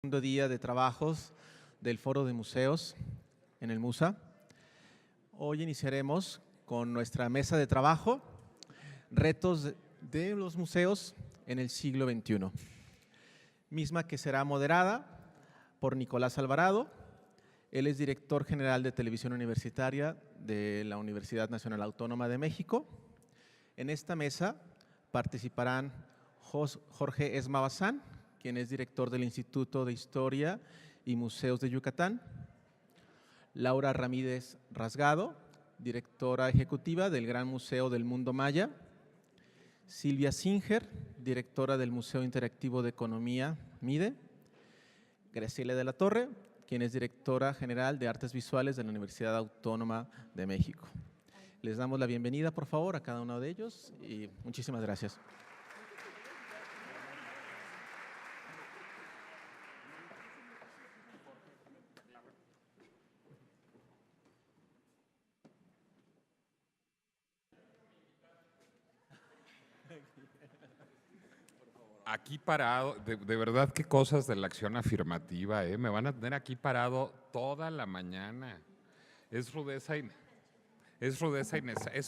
Segundo día de trabajos del Foro de Museos en el MUSA. Hoy iniciaremos con nuestra mesa de trabajo, retos de los museos en el siglo XXI, misma que será moderada por Nicolás Alvarado. Él es director general de Televisión Universitaria de la Universidad Nacional Autónoma de México. En esta mesa participarán Jorge Esma Bazán, quien es director del Instituto de Historia y Museos de Yucatán; Laura Ramírez Rasgado, directora ejecutiva del Gran Museo del Mundo Maya; Silvia Singer, directora del Museo Interactivo de Economía, MIDE; Graciela de la Torre, quien es directora general de Artes Visuales de la Universidad Autónoma de México. Les damos la bienvenida, por favor, a cada uno de ellos y muchísimas gracias. Aquí parado, de verdad qué cosas de la acción afirmativa, ¿eh? Me van a tener aquí parado toda la mañana. Es rudeza innecesaria,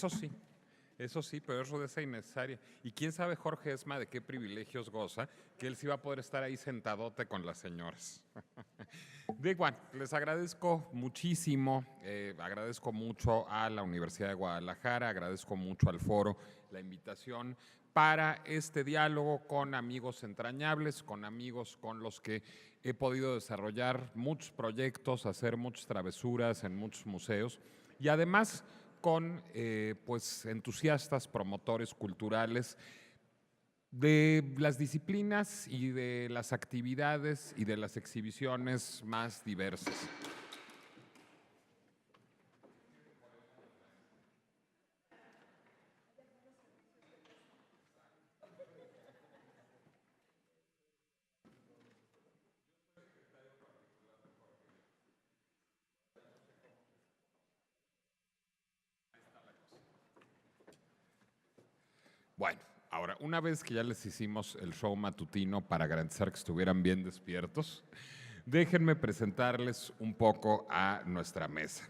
eso sí, pero es rudeza innecesaria. Y quién sabe Jorge Esma de qué privilegios goza, que él sí va a poder estar ahí sentadote con las señoras. De igual, les agradezco muchísimo, agradezco mucho a la Universidad de Guadalajara, agradezco mucho al foro la invitación para este diálogo con amigos entrañables, con amigos con los que he podido desarrollar muchos proyectos, hacer muchas travesuras en muchos museos y además con pues entusiastas, promotores culturales de las disciplinas y de las actividades y de las exhibiciones más diversas. Bueno, ahora, una vez que ya les hicimos el show matutino para garantizar que estuvieran bien despiertos, déjenme presentarles un poco a nuestra mesa.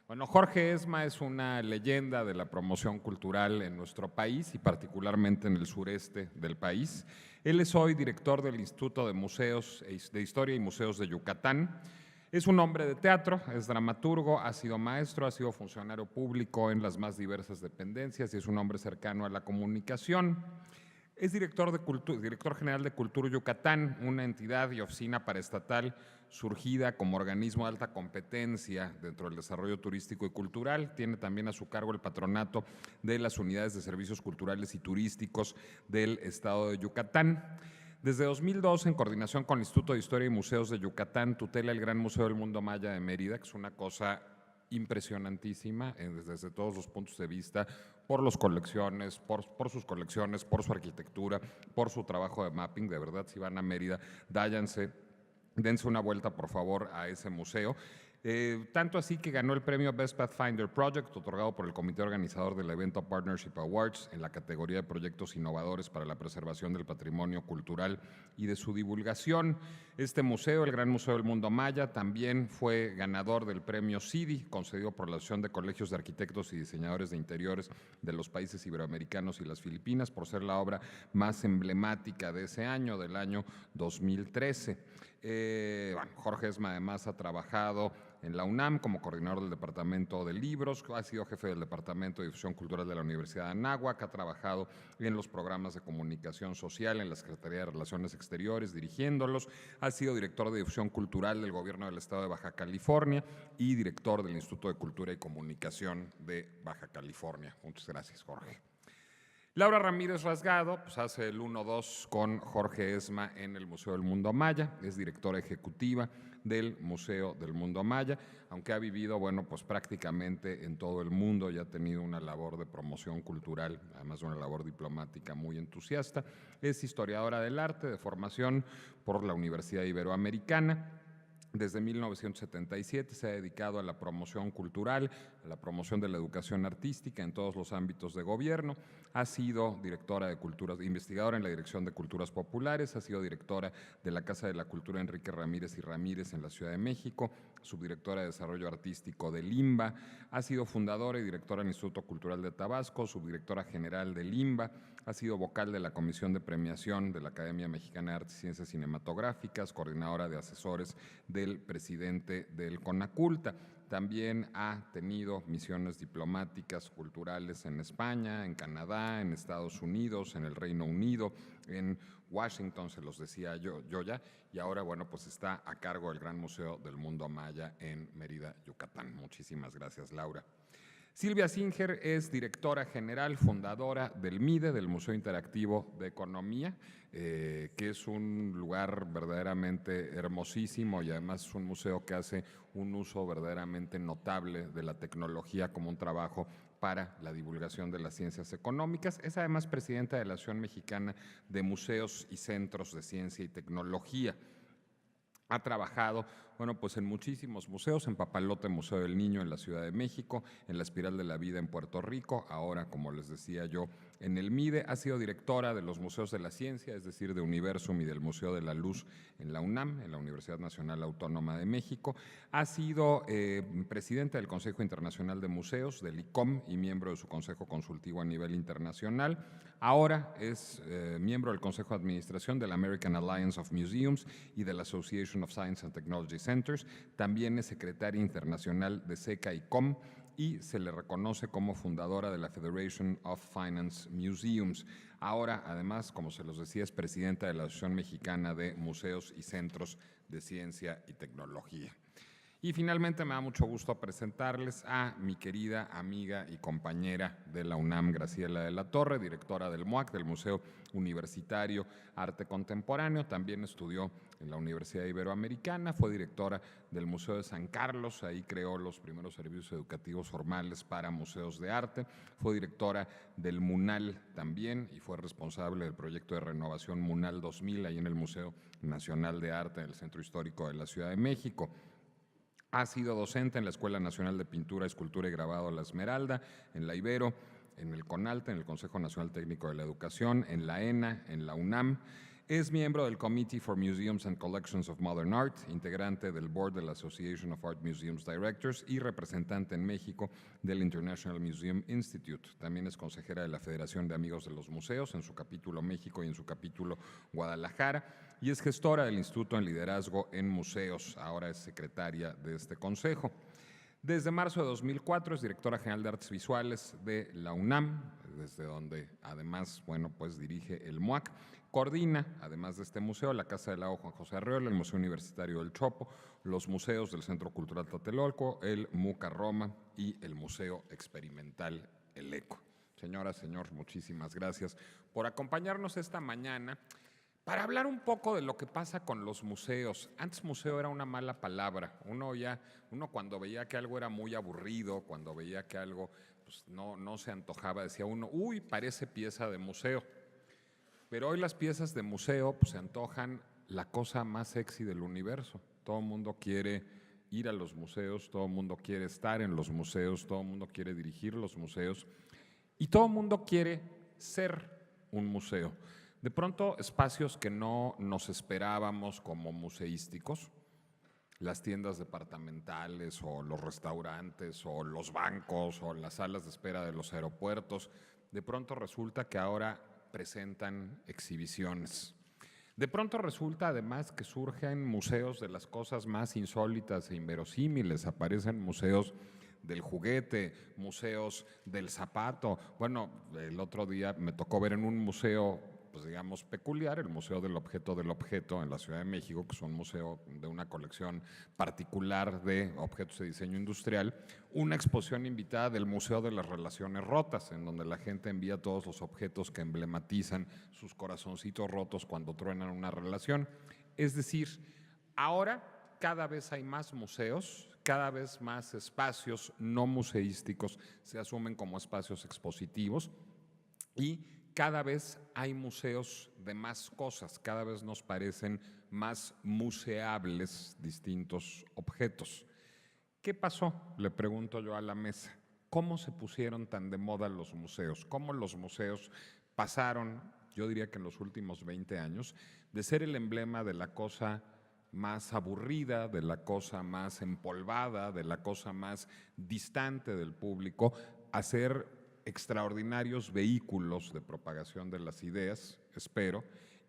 Bueno, Jorge Esma es una leyenda de la promoción cultural en nuestro país y particularmente en el sureste del país. Él es hoy director del Instituto de Museos de Historia y Museos de Yucatán. Es un hombre de teatro, es dramaturgo, ha sido maestro, ha sido funcionario público en las más diversas dependencias y es un hombre cercano a la comunicación. Es director general de Cultura Yucatán, una entidad y oficina paraestatal surgida como organismo de alta competencia dentro del desarrollo turístico y cultural. Tiene también a su cargo el patronato de las unidades de servicios culturales y turísticos del estado de Yucatán. Desde 2002, en coordinación con el Instituto de Historia y Museos de Yucatán, tutela el Gran Museo del Mundo Maya de Mérida, que es una cosa impresionantísima desde todos los puntos de vista, por sus colecciones, por su arquitectura, por su trabajo de mapping. De verdad, si van a Mérida, dense una vuelta, por favor, a ese museo. Tanto así que ganó el premio Best Pathfinder Project, otorgado por el comité organizador del evento Partnership Awards en la categoría de proyectos innovadores para la preservación del patrimonio cultural y de su divulgación. Este museo, el Gran Museo del Mundo Maya, también fue ganador del premio CIDI, concedido por la Asociación de Colegios de Arquitectos y Diseñadores de Interiores de los países iberoamericanos y las Filipinas, por ser la obra más emblemática de ese año, del año 2013. Bueno, Jorge Esma además ha trabajado en la UNAM como coordinador del Departamento de Libros, ha sido jefe del Departamento de Difusión Cultural de la Universidad de Anáhuac, ha trabajado en los programas de comunicación social en la Secretaría de Relaciones Exteriores, dirigiéndolos, ha sido director de Difusión Cultural del Gobierno del Estado de Baja California y director del Instituto de Cultura y Comunicación de Baja California. Muchas gracias, Jorge. Laura Ramírez Rasgado pues hace el 1-2 con Jorge Esma en el Museo del Mundo Maya, es directora ejecutiva del Museo del Mundo Maya, aunque ha vivido, bueno, pues prácticamente en todo el mundo y ha tenido una labor de promoción cultural, además de una labor diplomática muy entusiasta. Es historiadora del arte de formación por la Universidad Iberoamericana. Desde 1977 se ha dedicado a la promoción cultural, a la promoción de la educación artística en todos los ámbitos de gobierno. Ha sido directora de culturas, investigadora en la Dirección de Culturas Populares, ha sido directora de la Casa de la Cultura Enrique Ramírez y Ramírez en la Ciudad de México, subdirectora de Desarrollo Artístico del IMBA, ha sido fundadora y directora del Instituto Cultural de Tabasco, subdirectora general del IMBA, ha sido vocal de la Comisión de Premiación de la Academia Mexicana de Artes y Ciencias Cinematográficas, coordinadora de asesores del presidente del CONACULTA. También ha tenido misiones diplomáticas, culturales en España, en Canadá, en Estados Unidos, en el Reino Unido, en Washington, se los decía yo ya, y ahora, bueno, pues está a cargo del Gran Museo del Mundo Maya en Mérida, Yucatán. Muchísimas gracias, Laura. Silvia Singer es directora general, fundadora del MIDE, del Museo Interactivo de Economía, que es un lugar verdaderamente hermosísimo y además es un museo que hace un uso verdaderamente notable de la tecnología como un trabajo para la divulgación de las ciencias económicas. Es además presidenta de la Asociación Mexicana de Museos y Centros de Ciencia y Tecnología. Ha trabajado, bueno, pues en muchísimos museos, en Papalote, Museo del Niño en la Ciudad de México, en la Espiral de la Vida en Puerto Rico, ahora, como les decía yo, en el MIDE. Ha sido directora de los Museos de la Ciencia, es decir, de Universum y del Museo de la Luz en la UNAM, en la Universidad Nacional Autónoma de México. Ha sido presidenta del Consejo Internacional de Museos, del ICOM, y miembro de su Consejo Consultivo a nivel internacional. Ahora es miembro del Consejo de Administración de la American Alliance of Museums y de la Association of Science and Technology Centers. También es secretaria internacional de SECA-ICOM y se le reconoce como fundadora de la Federation of Finance Museums. Ahora, además, como se los decía, es presidenta de la Asociación Mexicana de Museos y Centros de Ciencia y Tecnología. Y finalmente me da mucho gusto presentarles a mi querida amiga y compañera de la UNAM, Graciela de la Torre, directora del MUAC, del Museo Universitario Arte Contemporáneo. También estudió en la Universidad Iberoamericana, fue directora del Museo de San Carlos, ahí creó los primeros servicios educativos formales para museos de arte. Fue directora del MUNAL también y fue responsable del proyecto de renovación MUNAL 2000, ahí en el Museo Nacional de Arte del Centro Histórico de la Ciudad de México. Ha sido docente en la Escuela Nacional de Pintura, Escultura y Grabado La Esmeralda, en la Ibero, en el CONALTE, en el Consejo Nacional Técnico de la Educación, en la ENA, en la UNAM. Es miembro del Committee for Museums and Collections of Modern Art, integrante del Board de la Association of Art Museums Directors y representante en México del International Museum Institute. También es consejera de la Federación de Amigos de los Museos en su capítulo México y en su capítulo Guadalajara, y es gestora del Instituto en Liderazgo en Museos. Ahora es secretaria de este consejo. Desde marzo de 2004 es directora general de Artes Visuales de la UNAM, desde donde además, bueno, pues dirige el MUAC. Coordina, además de este museo, la Casa del Lago Juan José Arreola, el Museo Universitario del Chopo, los museos del Centro Cultural Tlatelolco, el MUCA Roma y el Museo Experimental El Eco. Señora, señor, muchísimas gracias por acompañarnos esta mañana para hablar un poco de lo que pasa con los museos. Antes museo era una mala palabra. Uno cuando veía que algo era muy aburrido, cuando veía que algo pues, no se antojaba, decía uno, uy, parece pieza de museo. Pero hoy las piezas de museo pues, se antojan la cosa más sexy del universo. Todo el mundo quiere ir a los museos, todo el mundo quiere estar en los museos, todo el mundo quiere dirigir los museos y todo el mundo quiere ser un museo. De pronto, espacios que no nos esperábamos como museísticos, las tiendas departamentales o los restaurantes o los bancos o las salas de espera de los aeropuertos, de pronto resulta que ahora presentan exhibiciones. De pronto resulta además que surgen museos de las cosas más insólitas e inverosímiles, aparecen museos del juguete, museos del zapato. Bueno, el otro día me tocó ver en un museo, pues digamos, peculiar, el Museo del Objeto en la Ciudad de México, que es un museo de una colección particular de objetos de diseño industrial, una exposición invitada del Museo de las Relaciones Rotas, en donde la gente envía todos los objetos que emblematizan sus corazoncitos rotos cuando truenan una relación. Es decir, ahora cada vez hay más museos, cada vez más espacios no museísticos se asumen como espacios expositivos y cada vez hay museos de más cosas, cada vez nos parecen más museables distintos objetos. ¿Qué pasó? Le pregunto yo a la mesa. ¿Cómo se pusieron tan de moda los museos? ¿Cómo los museos pasaron, yo diría que en los últimos 20 años, de ser el emblema de la cosa más aburrida, de la cosa más empolvada, de la cosa más distante del público, a ser extraordinarios vehículos de propagación de las ideas, espero,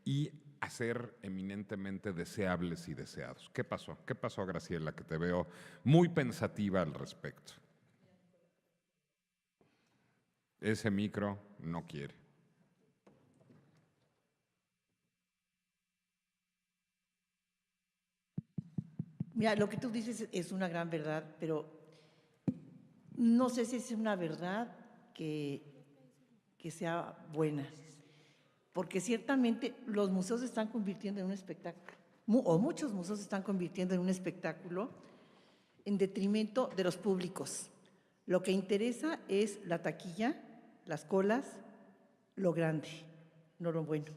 y a ser eminentemente deseables y deseados? ¿Qué pasó? ¿Qué pasó, Graciela, que te veo muy pensativa al respecto? Ese micro no quiere. Mira, lo que tú dices es una gran verdad, pero no sé si es una verdad que sea buena, porque ciertamente los museos se están convirtiendo en un espectáculo, o muchos museos se están convirtiendo en un espectáculo en detrimento de los públicos. Lo que interesa es la taquilla, las colas, lo grande, no lo bueno.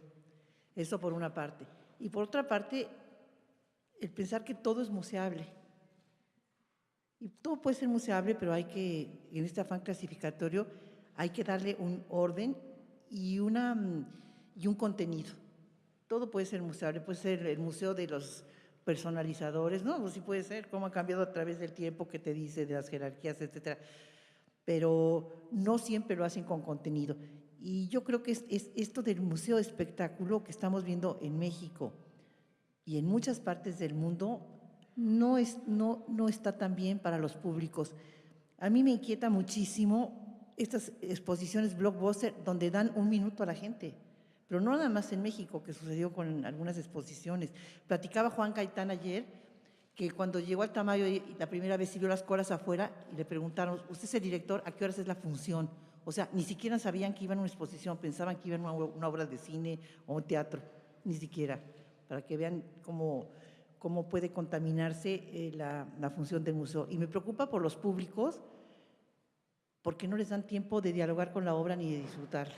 Eso por una parte. Y por otra parte, el pensar que todo es museable. Y todo puede ser museable, pero hay que, en este afán clasificatorio, hay que darle un orden y un contenido. Todo puede ser museable, puede ser el museo de los personalizadores, ¿no? Pues sí puede ser, cómo ha cambiado a través del tiempo, que te dice de las jerarquías, etcétera. Pero no siempre lo hacen con contenido. Y yo creo que es esto del museo de espectáculo que estamos viendo en México y en muchas partes del mundo no está tan bien para los públicos. A mí me inquieta muchísimo estas exposiciones blockbuster donde dan un minuto a la gente, pero no nada más en México, que sucedió con algunas exposiciones. Platicaba Juan Gaitán ayer que cuando llegó al Tamayo la primera vez sí vio las colas afuera y le preguntaron, ¿usted es el director? ¿A qué horas es la función? O sea, ni siquiera sabían que iban a una exposición, pensaban que iban a una obra de cine o un teatro, ni siquiera, para que vean cómo puede contaminarse la función del museo. Y me preocupa por los públicos, porque no les dan tiempo de dialogar con la obra ni de disfrutarla.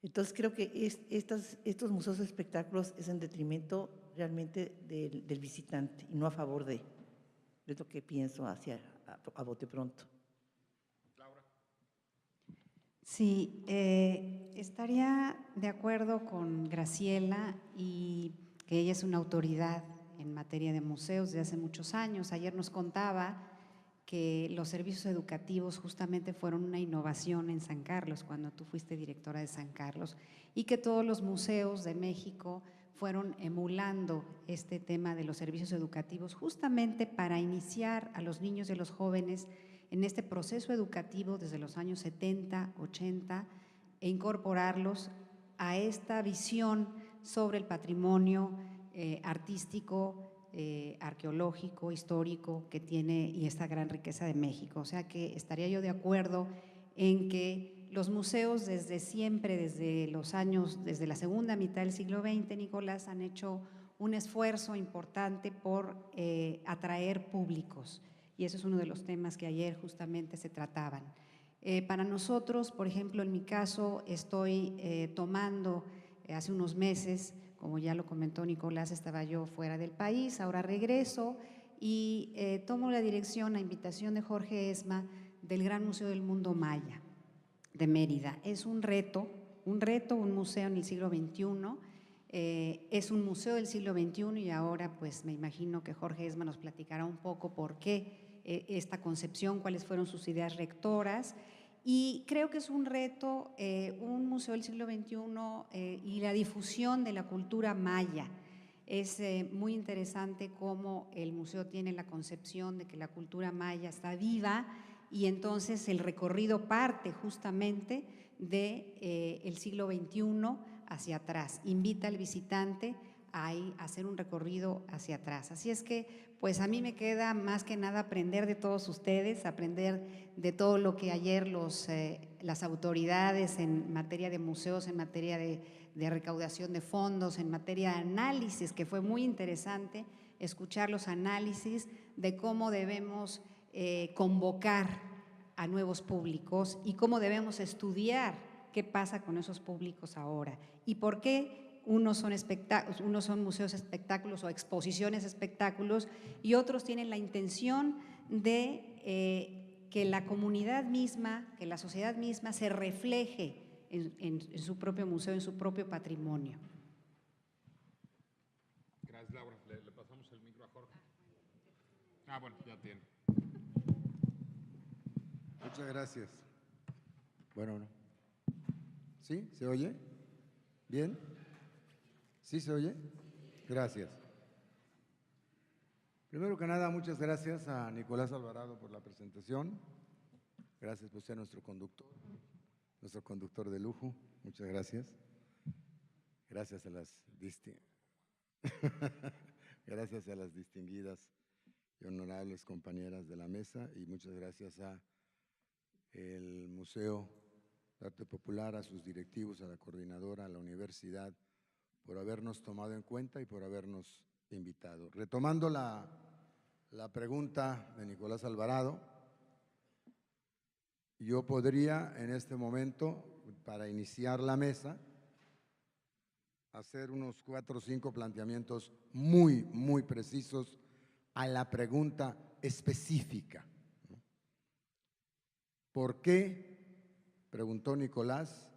Entonces creo que estos museos de espectáculos es en detrimento realmente del visitante y no a favor de. Es lo que pienso a bote pronto. Laura. Sí, estaría de acuerdo con Graciela y que ella es una autoridad en materia de museos de hace muchos años. Ayer nos contaba que los servicios educativos justamente fueron una innovación en San Carlos, cuando tú fuiste directora de San Carlos, y que todos los museos de México fueron emulando este tema de los servicios educativos justamente para iniciar a los niños y a los jóvenes en este proceso educativo desde los años 70, 80 e incorporarlos a esta visión sobre el patrimonio artístico, arqueológico, histórico que tiene y esta gran riqueza de México. O sea que estaría yo de acuerdo en que los museos desde siempre, desde la segunda mitad del siglo XX, Nicolás, han hecho un esfuerzo importante por atraer públicos y eso es uno de los temas que ayer justamente se trataban. Para nosotros, por ejemplo, en mi caso, estoy tomando hace unos meses, como ya lo comentó Nicolás, estaba yo fuera del país, ahora regreso y tomo la dirección a invitación de Jorge Esma del Gran Museo del Mundo Maya de Mérida. Es un reto, un museo en el siglo XXI, es un museo del siglo XXI y ahora pues me imagino que Jorge Esma nos platicará un poco por qué esta concepción, cuáles fueron sus ideas rectoras. Y creo que es un reto, un museo del siglo XXI y la difusión de la cultura maya. Es muy interesante cómo el museo tiene la concepción de que la cultura maya está viva y entonces el recorrido parte justamente del siglo XXI hacia atrás. Invita al visitante a hacer un recorrido hacia atrás. Así es que pues a mí me queda más que nada aprender de todos ustedes, aprender de todo lo que ayer las autoridades en materia de museos, en materia de recaudación de fondos, en materia de análisis, que fue muy interesante escuchar los análisis de cómo debemos convocar a nuevos públicos y cómo debemos estudiar qué pasa con esos públicos ahora y por qué unos son museos espectáculos o exposiciones espectáculos y otros tienen la intención de que la comunidad misma, que la sociedad misma se refleje en su propio museo, en su propio patrimonio. Gracias, Laura. Le pasamos el micro a Jorge. Bueno, ya tiene. Muchas gracias. Bueno, ¿no? ¿Sí? ¿Se oye? ¿Bien? ¿Sí se oye? Gracias. Primero que nada, muchas gracias a Nicolás Alvarado por la presentación. Gracias por ser nuestro conductor de lujo. Muchas gracias. Gracias a gracias a las distinguidas y honorables compañeras de la mesa y muchas gracias a el Museo de Arte Popular, a sus directivos, a la coordinadora, a la universidad, por habernos tomado en cuenta y por habernos invitado. Retomando la pregunta de Nicolás Alvarado, yo podría en este momento, para iniciar la mesa, hacer unos 4 o 5 planteamientos muy precisos a la pregunta específica. ¿Por qué, preguntó Nicolás,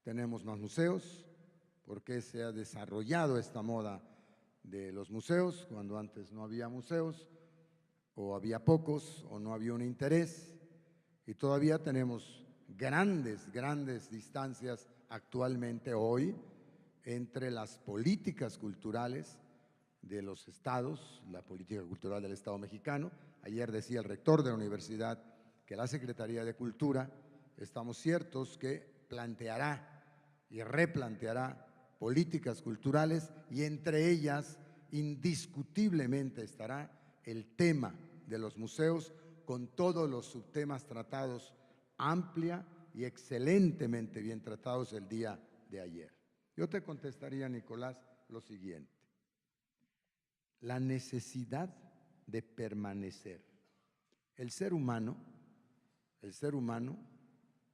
tenemos más museos? ¿Por qué se ha desarrollado esta moda de los museos cuando antes no había museos, o había pocos, o no había un interés? Y todavía tenemos grandes distancias actualmente hoy entre las políticas culturales de los estados, la política cultural del Estado mexicano. Ayer decía el rector de la universidad que la Secretaría de Cultura, estamos ciertos que planteará y replanteará políticas culturales y entre ellas indiscutiblemente estará el tema de los museos con todos los subtemas tratados amplia y excelentemente bien tratados el día de ayer. Yo te contestaría, Nicolás, lo siguiente. La necesidad de permanecer. El ser humano,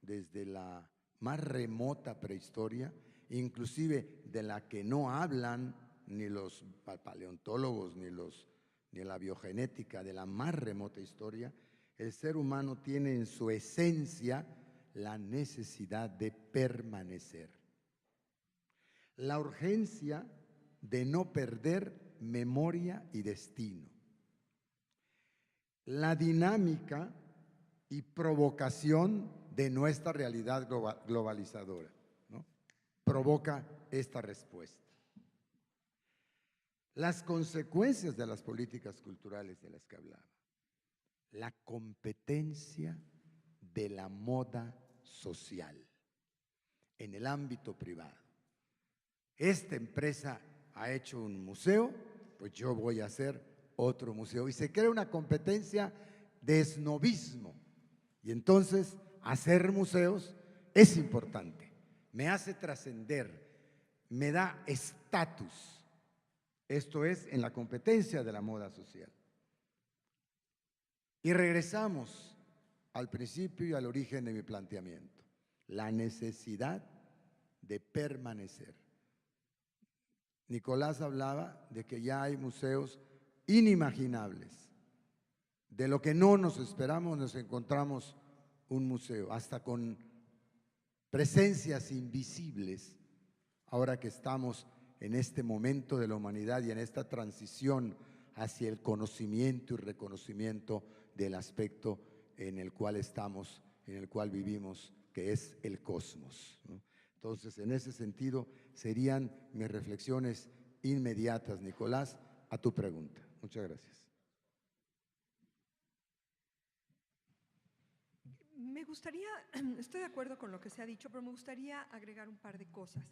desde la más remota prehistoria, inclusive de la que no hablan ni los paleontólogos ni la biogenética, de la más remota historia, el ser humano tiene en su esencia la necesidad de permanecer. La urgencia de no perder memoria y destino. La dinámica y provocación de nuestra realidad globalizadora, ¿no? Provoca esta respuesta. Las consecuencias de las políticas culturales de las que hablaba. La competencia de la moda social en el ámbito privado. Esta empresa ha hecho un museo, pues yo voy a hacer otro museo. Y se crea una competencia de esnobismo. Y entonces hacer museos es importante, me hace trascender, me da estatus. Esto es en la competencia de la moda social. Y regresamos al principio y al origen de mi planteamiento, la necesidad de permanecer. Nicolás hablaba de que ya hay museos inimaginables. De lo que no nos esperamos nos encontramos un museo, hasta con presencias invisibles, ahora que estamos en este momento de la humanidad y en esta transición hacia el conocimiento y reconocimiento del aspecto en el cual estamos, en el cual vivimos, que es el cosmos, ¿no? Entonces, en ese sentido, serían mis reflexiones inmediatas, Nicolás, a tu pregunta. Muchas gracias. Me gustaría, estoy de acuerdo con lo que se ha dicho, pero me gustaría agregar un par de cosas.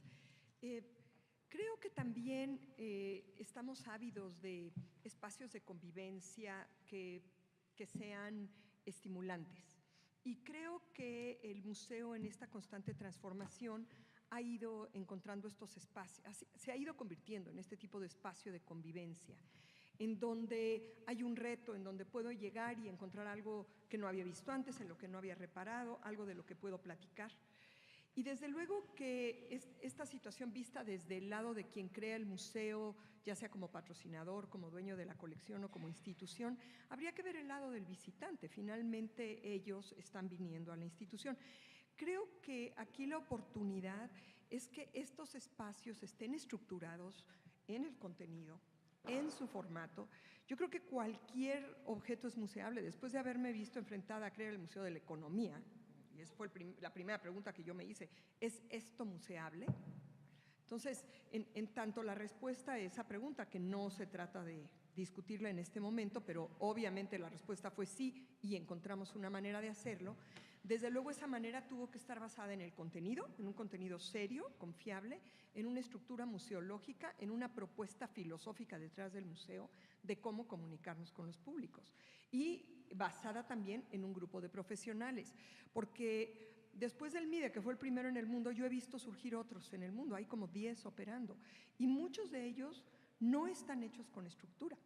Creo que también estamos ávidos de espacios de convivencia que sean estimulantes. Y creo que el museo en esta constante transformación ha ido encontrando estos espacios, se ha ido convirtiendo en este tipo de espacio de convivencia, en donde hay un reto, en donde puedo llegar y encontrar algo que no había visto antes, en lo que no había reparado, algo de lo que puedo platicar. Y desde luego que esta situación vista desde el lado de quien crea el museo, ya sea como patrocinador, como dueño de la colección o como institución, habría que ver el lado del visitante. Finalmente ellos están viniendo a la institución. Creo que aquí la oportunidad es que estos espacios estén estructurados en el contenido, en su formato. Yo creo que cualquier objeto es museable. Después de haberme visto enfrentada a crear el Museo de la Economía, y esa fue la primera pregunta que yo me hice, ¿es esto museable? Entonces, en tanto la respuesta a esa pregunta, que no se trata de discutirla en este momento, pero obviamente la respuesta fue sí y encontramos una manera de hacerlo. Desde luego esa manera tuvo que estar basada en el contenido, en un contenido serio, confiable, en una estructura museológica, en una propuesta filosófica detrás del museo de cómo comunicarnos con los públicos y basada también en un grupo de profesionales, porque después del MIDE, que fue el primero en el mundo, yo he visto surgir otros en el mundo, hay como 10 operando y muchos de ellos no están hechos con estructura.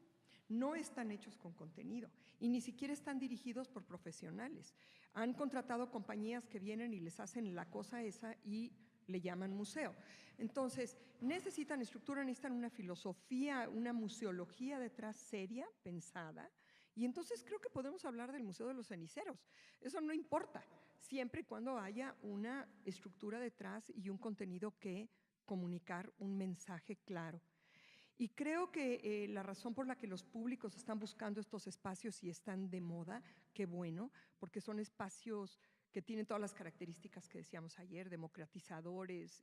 No están hechos con contenido y ni siquiera están dirigidos por profesionales. Han contratado compañías que vienen y les hacen la cosa esa y le llaman museo. Entonces, necesitan estructura, necesitan una filosofía, una museología detrás seria, pensada, y entonces creo que podemos hablar del Museo de los Ceniceros. Eso no importa, siempre y cuando haya una estructura detrás y un contenido que comunicar un mensaje claro. Y creo que la razón por la que los públicos están buscando estos espacios y están de moda, qué bueno, porque son espacios que tienen todas las características que decíamos ayer, democratizadores,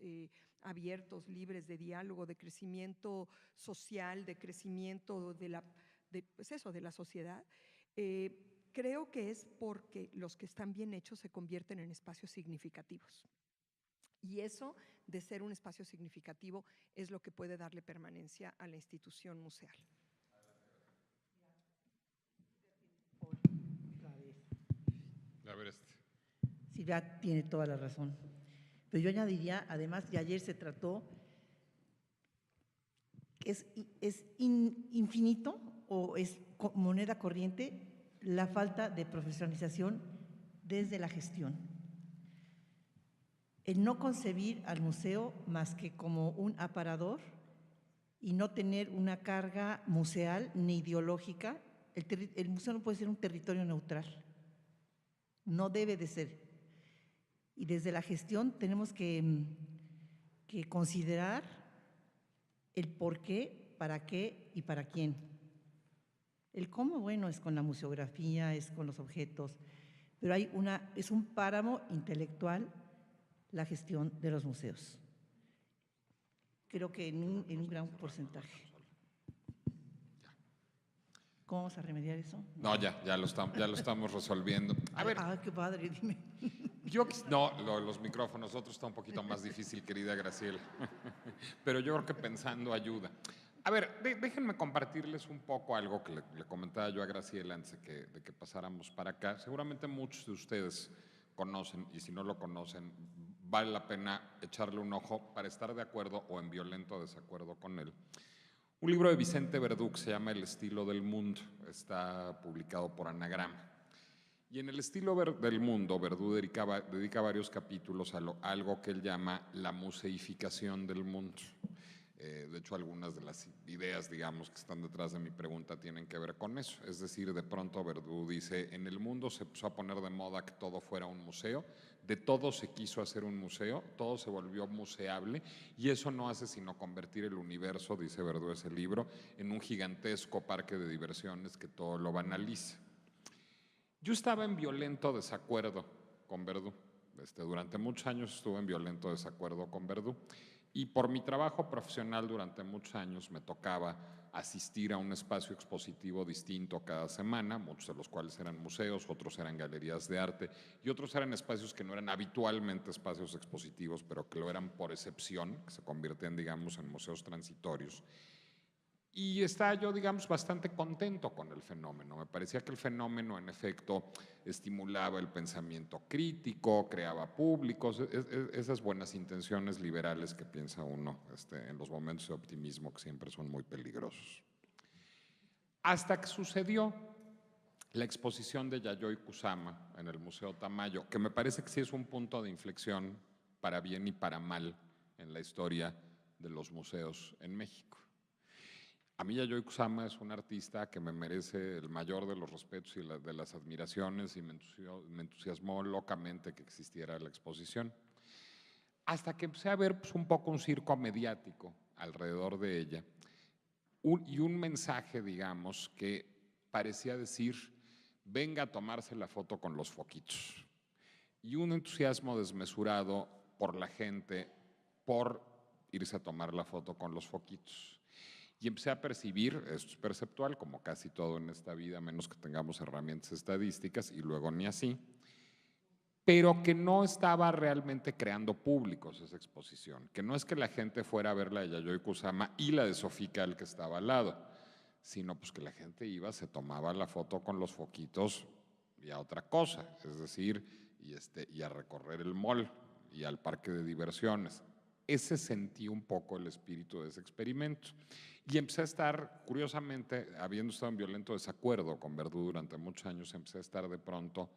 abiertos, libres de diálogo, de crecimiento social, de crecimiento pues eso, de la sociedad. Creo que es porque los que están bien hechos se convierten en espacios significativos. Y eso, de ser un espacio significativo, es lo que puede darle permanencia a la institución museal. A ver Silvia tiene toda la razón. Pero yo añadiría, además, de ayer se trató, que es infinito o es moneda corriente la falta de profesionalización desde la gestión. El no concebir al museo más que como un aparador y no tener una carga museal ni ideológica. El museo no puede ser un territorio neutral, no debe de ser. Y desde la gestión tenemos que considerar el por qué, para qué y para quién. El cómo, bueno, es con la museografía, es con los objetos, pero es un páramo intelectual la gestión de los museos. Creo que en un gran porcentaje. ¿Cómo vamos a remediar eso? No, ya lo estamos resolviendo. A ver, qué padre, dime. los micrófonos, otro está un poquito más difícil, querida Graciela. Pero yo creo que pensando ayuda. A ver, déjenme compartirles un poco algo que le comentaba yo a Graciela antes de que pasáramos para acá. Seguramente muchos de ustedes conocen, y si no lo conocen, vale la pena echarle un ojo para estar de acuerdo o en violento desacuerdo con él. Un libro de Vicente Verdú que se llama El estilo del mundo, está publicado por Anagrama. Y en El estilo del mundo, Verdú dedica varios capítulos a algo que él llama la museificación del mundo. De hecho, algunas de las ideas, digamos, que están detrás de mi pregunta tienen que ver con eso. Es decir, de pronto Verdú dice, en el mundo se empezó a poner de moda que todo fuera un museo, de todo se quiso hacer un museo, todo se volvió museable y eso no hace sino convertir el universo, dice Verdú ese libro, en un gigantesco parque de diversiones que todo lo banaliza. Yo estaba en violento desacuerdo con Verdú. Durante muchos años estuve en violento desacuerdo con Verdú. Y por mi trabajo profesional durante muchos años me tocaba asistir a un espacio expositivo distinto cada semana, muchos de los cuales eran museos, otros eran galerías de arte y otros eran espacios que no eran habitualmente espacios expositivos, pero que lo eran por excepción, que se convierten, digamos, en museos transitorios. Y estaba yo, digamos, bastante contento con el fenómeno. Me parecía que el fenómeno, en efecto, estimulaba el pensamiento crítico, creaba públicos, esas buenas intenciones liberales que piensa uno en los momentos de optimismo que siempre son muy peligrosos. Hasta que sucedió la exposición de Yayoi Kusama en el Museo Tamayo, que me parece que sí es un punto de inflexión para bien y para mal en la historia de los museos en México. A mí Yayoi Kusama es un artista que me merece el mayor de los respetos y de las admiraciones, y me entusiasmó locamente que existiera la exposición. Hasta que empecé a ver pues, un poco un circo mediático alrededor de ella y un mensaje, digamos, que parecía decir, venga a tomarse la foto con los foquitos. Y un entusiasmo desmesurado por la gente por irse a tomar la foto con los foquitos. Y empecé a percibir, esto es perceptual, como casi todo en esta vida, a menos que tengamos herramientas estadísticas, y luego ni así, pero que no estaba realmente creando públicos esa exposición, que no es que la gente fuera a ver la de Yayoi Kusama y la de Sophie Calle que estaba al lado, sino pues que la gente iba, se tomaba la foto con los foquitos y a otra cosa, es decir, y a recorrer el mall y al parque de diversiones. Ese sentí un poco el espíritu de ese experimento. Y empecé a estar, curiosamente, habiendo estado en violento desacuerdo con Verdú durante muchos años, empecé a estar de pronto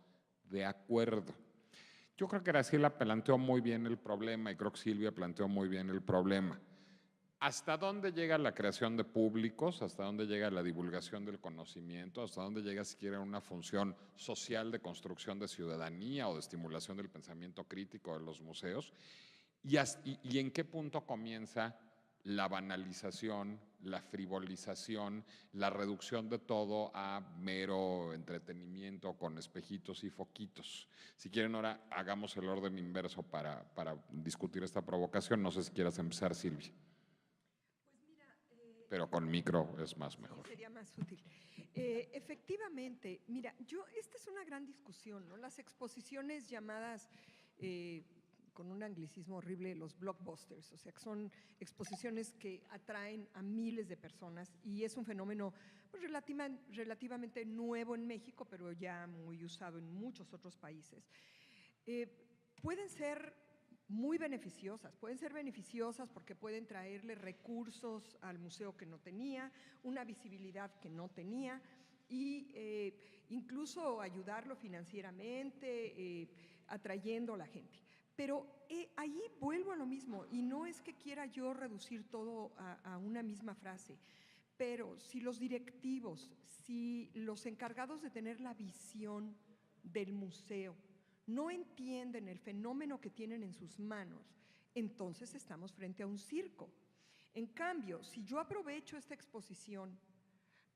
de acuerdo. Yo creo que Graciela planteó muy bien el problema y creo que Silvia planteó muy bien el problema. ¿Hasta dónde llega la creación de públicos? ¿Hasta dónde llega la divulgación del conocimiento? ¿Hasta dónde llega siquiera una función social de construcción de ciudadanía o de estimulación del pensamiento crítico de los museos? ¿Y en qué punto comienza la banalización, la frivolización, la reducción de todo a mero entretenimiento con espejitos y foquitos? Si quieren ahora hagamos el orden inverso para discutir esta provocación. No sé si quieras empezar, Silvia. Pero con micro es más mejor. Sí, sería más útil. Efectivamente, mira, esta es una gran discusión, ¿no? Las exposiciones llamadas, con un anglicismo horrible, los blockbusters, o sea, que son exposiciones que atraen a miles de personas y es un fenómeno pues, relativamente nuevo en México, pero ya muy usado en muchos otros países. Pueden ser muy beneficiosas, pueden ser beneficiosas porque pueden traerle recursos al museo que no tenía, una visibilidad que no tenía y incluso ayudarlo financieramente, atrayendo a la gente. Pero ahí vuelvo a lo mismo y no es que quiera yo reducir todo a una misma frase, pero si los directivos, si los encargados de tener la visión del museo no entienden el fenómeno que tienen en sus manos, entonces estamos frente a un circo. En cambio, si yo aprovecho esta exposición,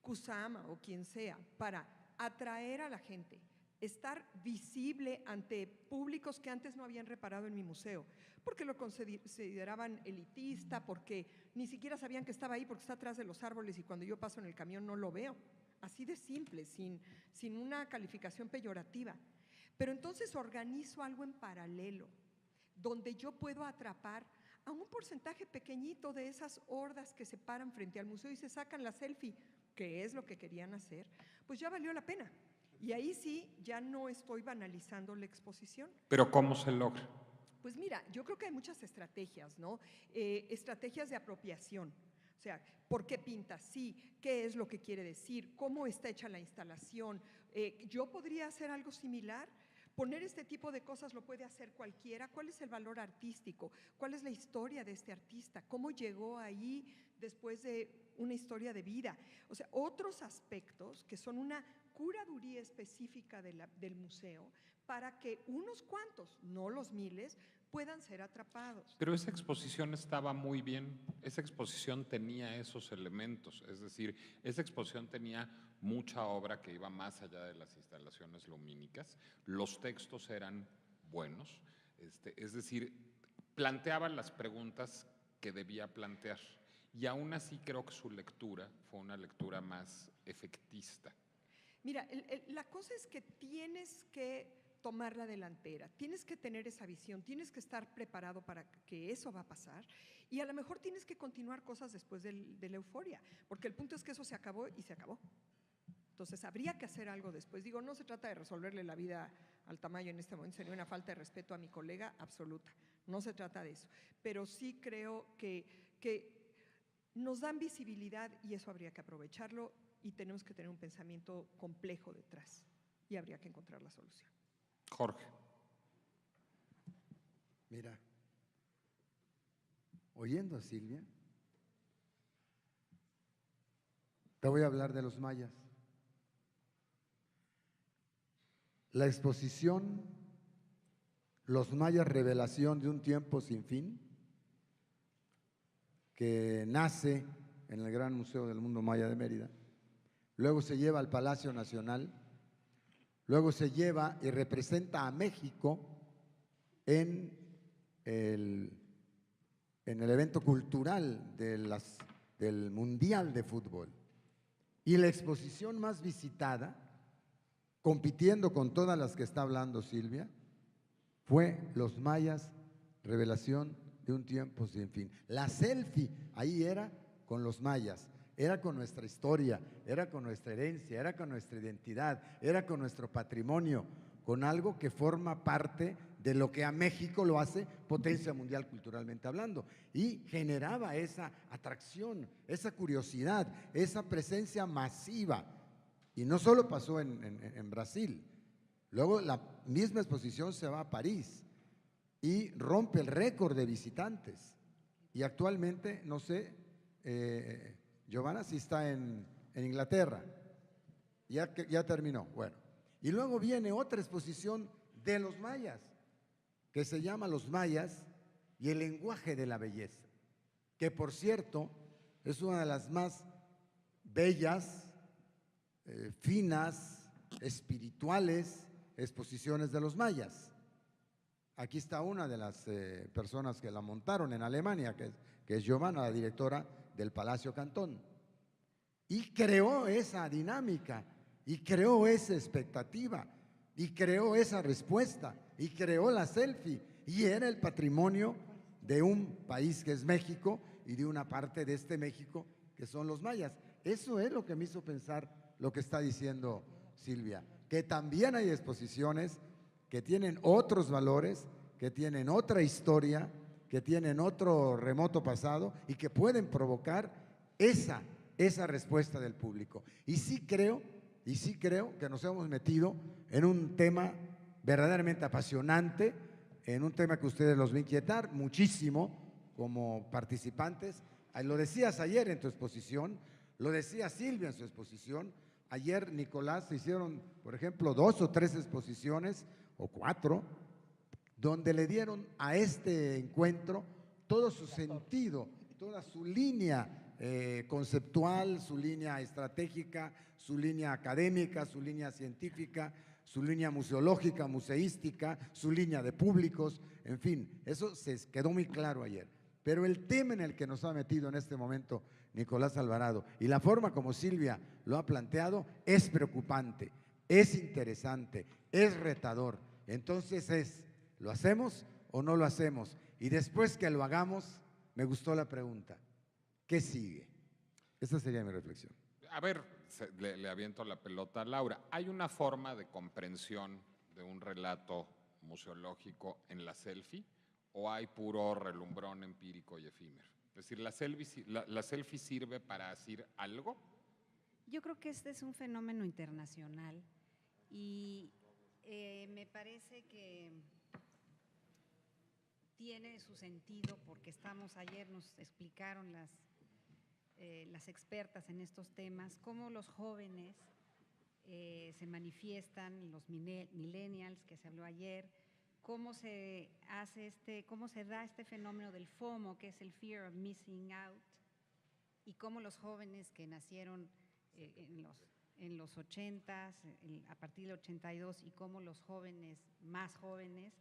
Kusama o quien sea, para atraer a la gente, estar visible ante públicos que antes no habían reparado en mi museo, porque lo consideraban elitista, porque ni siquiera sabían que estaba ahí porque está atrás de los árboles y cuando yo paso en el camión no lo veo. Así de simple, sin una calificación peyorativa. Pero entonces organizo algo en paralelo, donde yo puedo atrapar a un porcentaje pequeñito de esas hordas que se paran frente al museo y se sacan la selfie, que es lo que querían hacer, pues ya valió la pena. Y ahí sí, ya no estoy banalizando la exposición. ¿Pero cómo se logra? Pues mira, yo creo que hay muchas estrategias, ¿no? Estrategias de apropiación. O sea, ¿por qué pinta así? ¿Qué es lo que quiere decir? ¿Cómo está hecha la instalación? ¿Yo podría hacer algo similar? Poner este tipo de cosas lo puede hacer cualquiera. ¿Cuál es el valor artístico? ¿Cuál es la historia de este artista? ¿Cómo llegó ahí después de una historia de vida? O sea, otros aspectos que son una curaduría específica del museo para que unos cuantos, no los miles, puedan ser atrapados. Pero esa exposición estaba muy bien, esa exposición tenía esos elementos, es decir, esa exposición tenía mucha obra que iba más allá de las instalaciones lumínicas, los textos eran buenos, es decir, planteaban las preguntas que debía plantear y aún así creo que su lectura fue una lectura más efectista. Mira, la cosa es que tienes que tomar la delantera, tienes que tener esa visión, tienes que estar preparado para que eso va a pasar y a lo mejor tienes que continuar cosas después de la euforia, porque el punto es que eso se acabó y se acabó. Entonces habría que hacer algo después. Digo, no se trata de resolverle la vida al Tamayo en este momento, sería una falta de respeto a mi colega absoluta, no se trata de eso, pero sí creo que nos dan visibilidad y eso habría que aprovecharlo y tenemos que tener un pensamiento complejo detrás y habría que encontrar la solución. Jorge. Mira, oyendo a Silvia, te voy a hablar de los mayas. La exposición Los mayas, revelación de un tiempo sin fin, que nace en el Gran Museo del Mundo Maya de Mérida, luego se lleva al Palacio Nacional, luego se lleva y representa a México en el evento cultural del Mundial de Fútbol. Y la exposición más visitada, compitiendo con todas las que está hablando Silvia, fue Los mayas, revelación de un tiempo sin fin. La selfie ahí era con los mayas, era con nuestra historia, era con nuestra herencia, era con nuestra identidad, era con nuestro patrimonio, con algo que forma parte de lo que a México lo hace potencia mundial culturalmente hablando. Y generaba esa atracción, esa curiosidad, esa presencia masiva. Y no solo pasó en Brasil, luego la misma exposición se va a París y rompe el récord de visitantes. Y actualmente, no sé, Giovanna, si está en Inglaterra. Ya terminó. Bueno. Y luego viene otra exposición de los mayas, que se llama Los mayas y el lenguaje de la belleza, que por cierto es una de las más bellas, finas, espirituales exposiciones de los mayas. Aquí está una de las personas que la montaron en Alemania, que es Giovanna, la directora del Palacio Cantón. Y creó esa dinámica, y creó esa expectativa, y creó esa respuesta, y creó la selfie, y era el patrimonio de un país que es México y de una parte de este México que son los mayas. Eso es lo que me hizo pensar lo que está diciendo Silvia, que también hay exposiciones que tienen otros valores, que tienen otra historia, que tienen otro remoto pasado y que pueden provocar esa respuesta del público. Y sí creo que nos hemos metido en un tema verdaderamente apasionante, en un tema que ustedes los va a inquietar muchísimo como participantes. Lo decías ayer en tu exposición, lo decía Silvia en su exposición. Ayer, Nicolás, se hicieron, por ejemplo, 2 o 3 exposiciones, o 4, donde le dieron a este encuentro todo su sentido, toda su línea conceptual, su línea estratégica, su línea académica, su línea científica, su línea museológica, museística, su línea de públicos, en fin, eso se quedó muy claro ayer. Pero el tema en el que nos ha metido en este momento Nicolás Alvarado y la forma como Silvia lo ha planteado es preocupante, es interesante, es retador. Entonces ¿lo hacemos o no lo hacemos? Y después que lo hagamos, me gustó la pregunta, ¿qué sigue? Esa sería mi reflexión. A ver, le aviento la pelota a Laura. ¿Hay una forma de comprensión de un relato museológico en la selfie o hay puro relumbrón empírico y efímero? Es decir, ¿la selfie sirve para decir algo? Yo creo que este es un fenómeno internacional y me parece que tiene su sentido porque ayer nos explicaron las expertas en estos temas, cómo los jóvenes se manifiestan, los millennials que se habló ayer, cómo se da este fenómeno del FOMO, que es el Fear of Missing Out, y cómo los jóvenes que nacieron en los 80s, a partir del 82, y cómo los jóvenes, más jóvenes,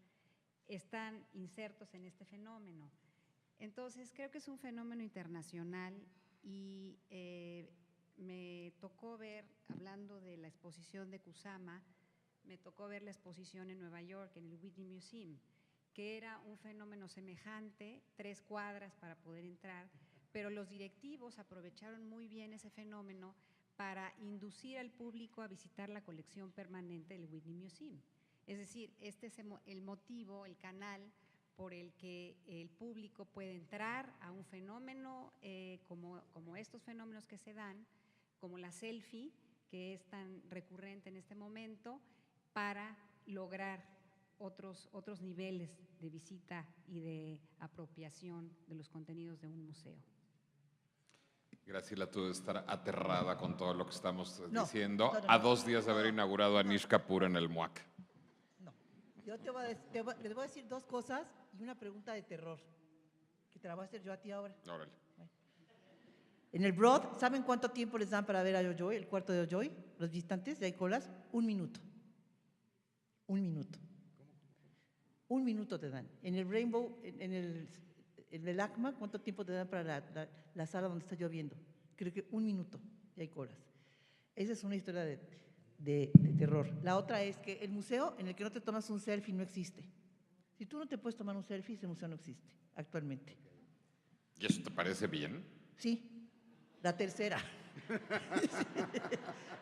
están insertos en este fenómeno. Entonces, creo que es un fenómeno internacional y me tocó ver, hablando de la exposición de Kusama, me tocó ver la exposición en Nueva York, en el Whitney Museum, que era un fenómeno semejante, 3 cuadras para poder entrar, pero los directivos aprovecharon muy bien ese fenómeno para inducir al público a visitar la colección permanente del Whitney Museum. Es decir, este es el motivo, el canal por el que el público puede entrar a un fenómeno como estos fenómenos que se dan, como la selfie, que es tan recurrente en este momento, para lograr otros niveles de visita y de apropiación de los contenidos de un museo. Graciela, tú debes estar aterrada con todo lo que estamos No, diciendo no, no, a no. 2 días de haber inaugurado Anish Kapoor en el MUAC. No. Yo les voy a decir dos cosas y una pregunta de terror, que te la voy a hacer yo a ti ahora. Órale. En el Broad, ¿saben cuánto tiempo les dan para ver a Yoyoy, el cuarto de Yoyoy? Los visitantes de Colas, 1 minuto. 1 minuto. 1 minuto te dan. En el Rainbow, en el ACMA, ¿cuánto tiempo te dan para la sala donde está lloviendo? Creo que 1 minuto y hay colas. Esa es una historia de terror. La otra es que el museo en el que no te tomas un selfie no existe. Si tú no te puedes tomar un selfie, ese museo no existe actualmente. ¿Y eso te parece bien? Sí, la tercera.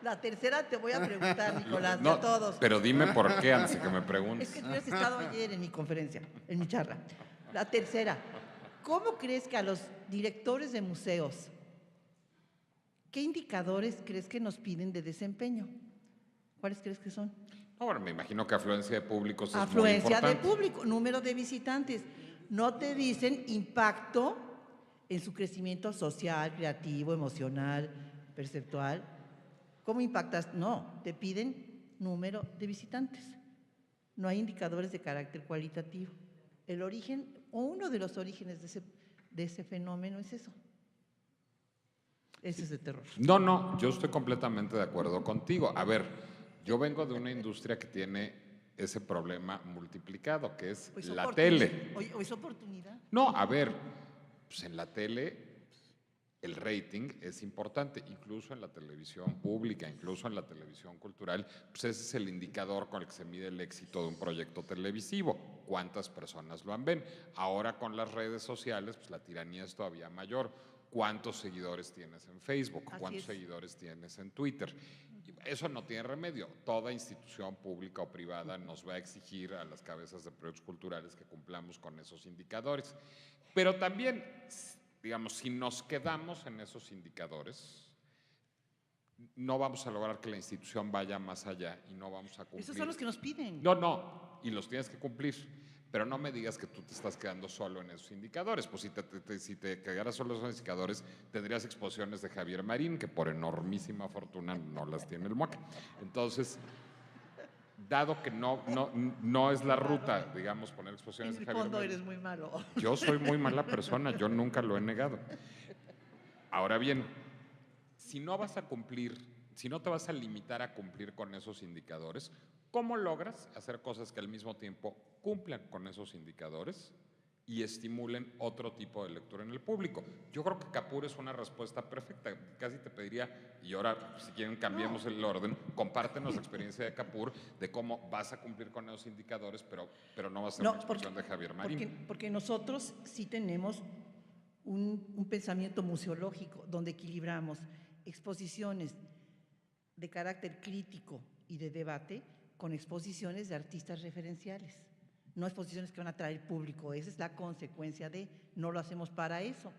La tercera te voy a preguntar, Nicolás, No, a todos. pero dime por qué antes de que me Es preguntes. que tú has estado ayer en mi conferencia, en mi charla. La tercera, ¿cómo crees que a los directores de museos, qué indicadores crees que nos piden de desempeño? ¿Cuáles crees que son? No, bueno, me imagino que afluencia de públicos es muy Afluencia de importante. público, número de visitantes. No te dicen impacto en su crecimiento social, creativo, emocional, perceptual. ¿Cómo impactas? No, te piden número de visitantes. No hay indicadores de carácter cualitativo. El origen, o uno de los orígenes de ese fenómeno es eso. Ese es de terror. No, yo estoy completamente de acuerdo contigo. A ver, yo vengo de una industria que tiene ese problema multiplicado, que es Pues la oportuni- tele. ¿O es oportunidad? No, a ver, pues en la tele el rating es importante, incluso en la televisión pública, incluso en la televisión cultural, pues ese es el indicador con el que se mide el éxito de un proyecto televisivo, cuántas personas lo ven. Ahora con las redes sociales, pues la tiranía es todavía mayor. ¿Cuántos seguidores tienes en Facebook? Así ¿Cuántos es. seguidores tienes en Twitter? Eso no tiene remedio. Toda institución pública o privada nos va a exigir a las cabezas de proyectos culturales que cumplamos con esos indicadores. Pero también, digamos, si nos quedamos en esos indicadores, no vamos a lograr que la institución vaya más allá y no vamos a cumplir. Esos son los que nos piden. No, y los tienes que cumplir. Pero no me digas que tú te estás quedando solo en esos indicadores. Pues si te quedaras solo en esos indicadores, tendrías exposiciones de Javier Marín, que por enormísima fortuna no las tiene el MUAC. Entonces, dado que no es la ruta, digamos, poner exposiciones En de el Javier fondo Marín. eres muy malo. Yo soy muy mala persona, yo nunca lo he negado. Ahora bien, si no vas a cumplir, si no te vas a limitar a cumplir con esos indicadores, ¿cómo logras hacer cosas que al mismo tiempo cumplan con esos indicadores y estimulen otro tipo de lectura en el público? Yo creo que Kapoor es una respuesta perfecta. Casi te pediría, y ahora si quieren cambiemos el orden, compártenos la experiencia de Kapoor de cómo vas a cumplir con esos indicadores, pero no va a ser una expresión de Javier Marín. Porque nosotros sí tenemos un pensamiento museológico donde equilibramos exposiciones de carácter crítico y de debate con exposiciones de artistas referenciales. No exposiciones que van a atraer público, esa es la consecuencia no lo hacemos para eso.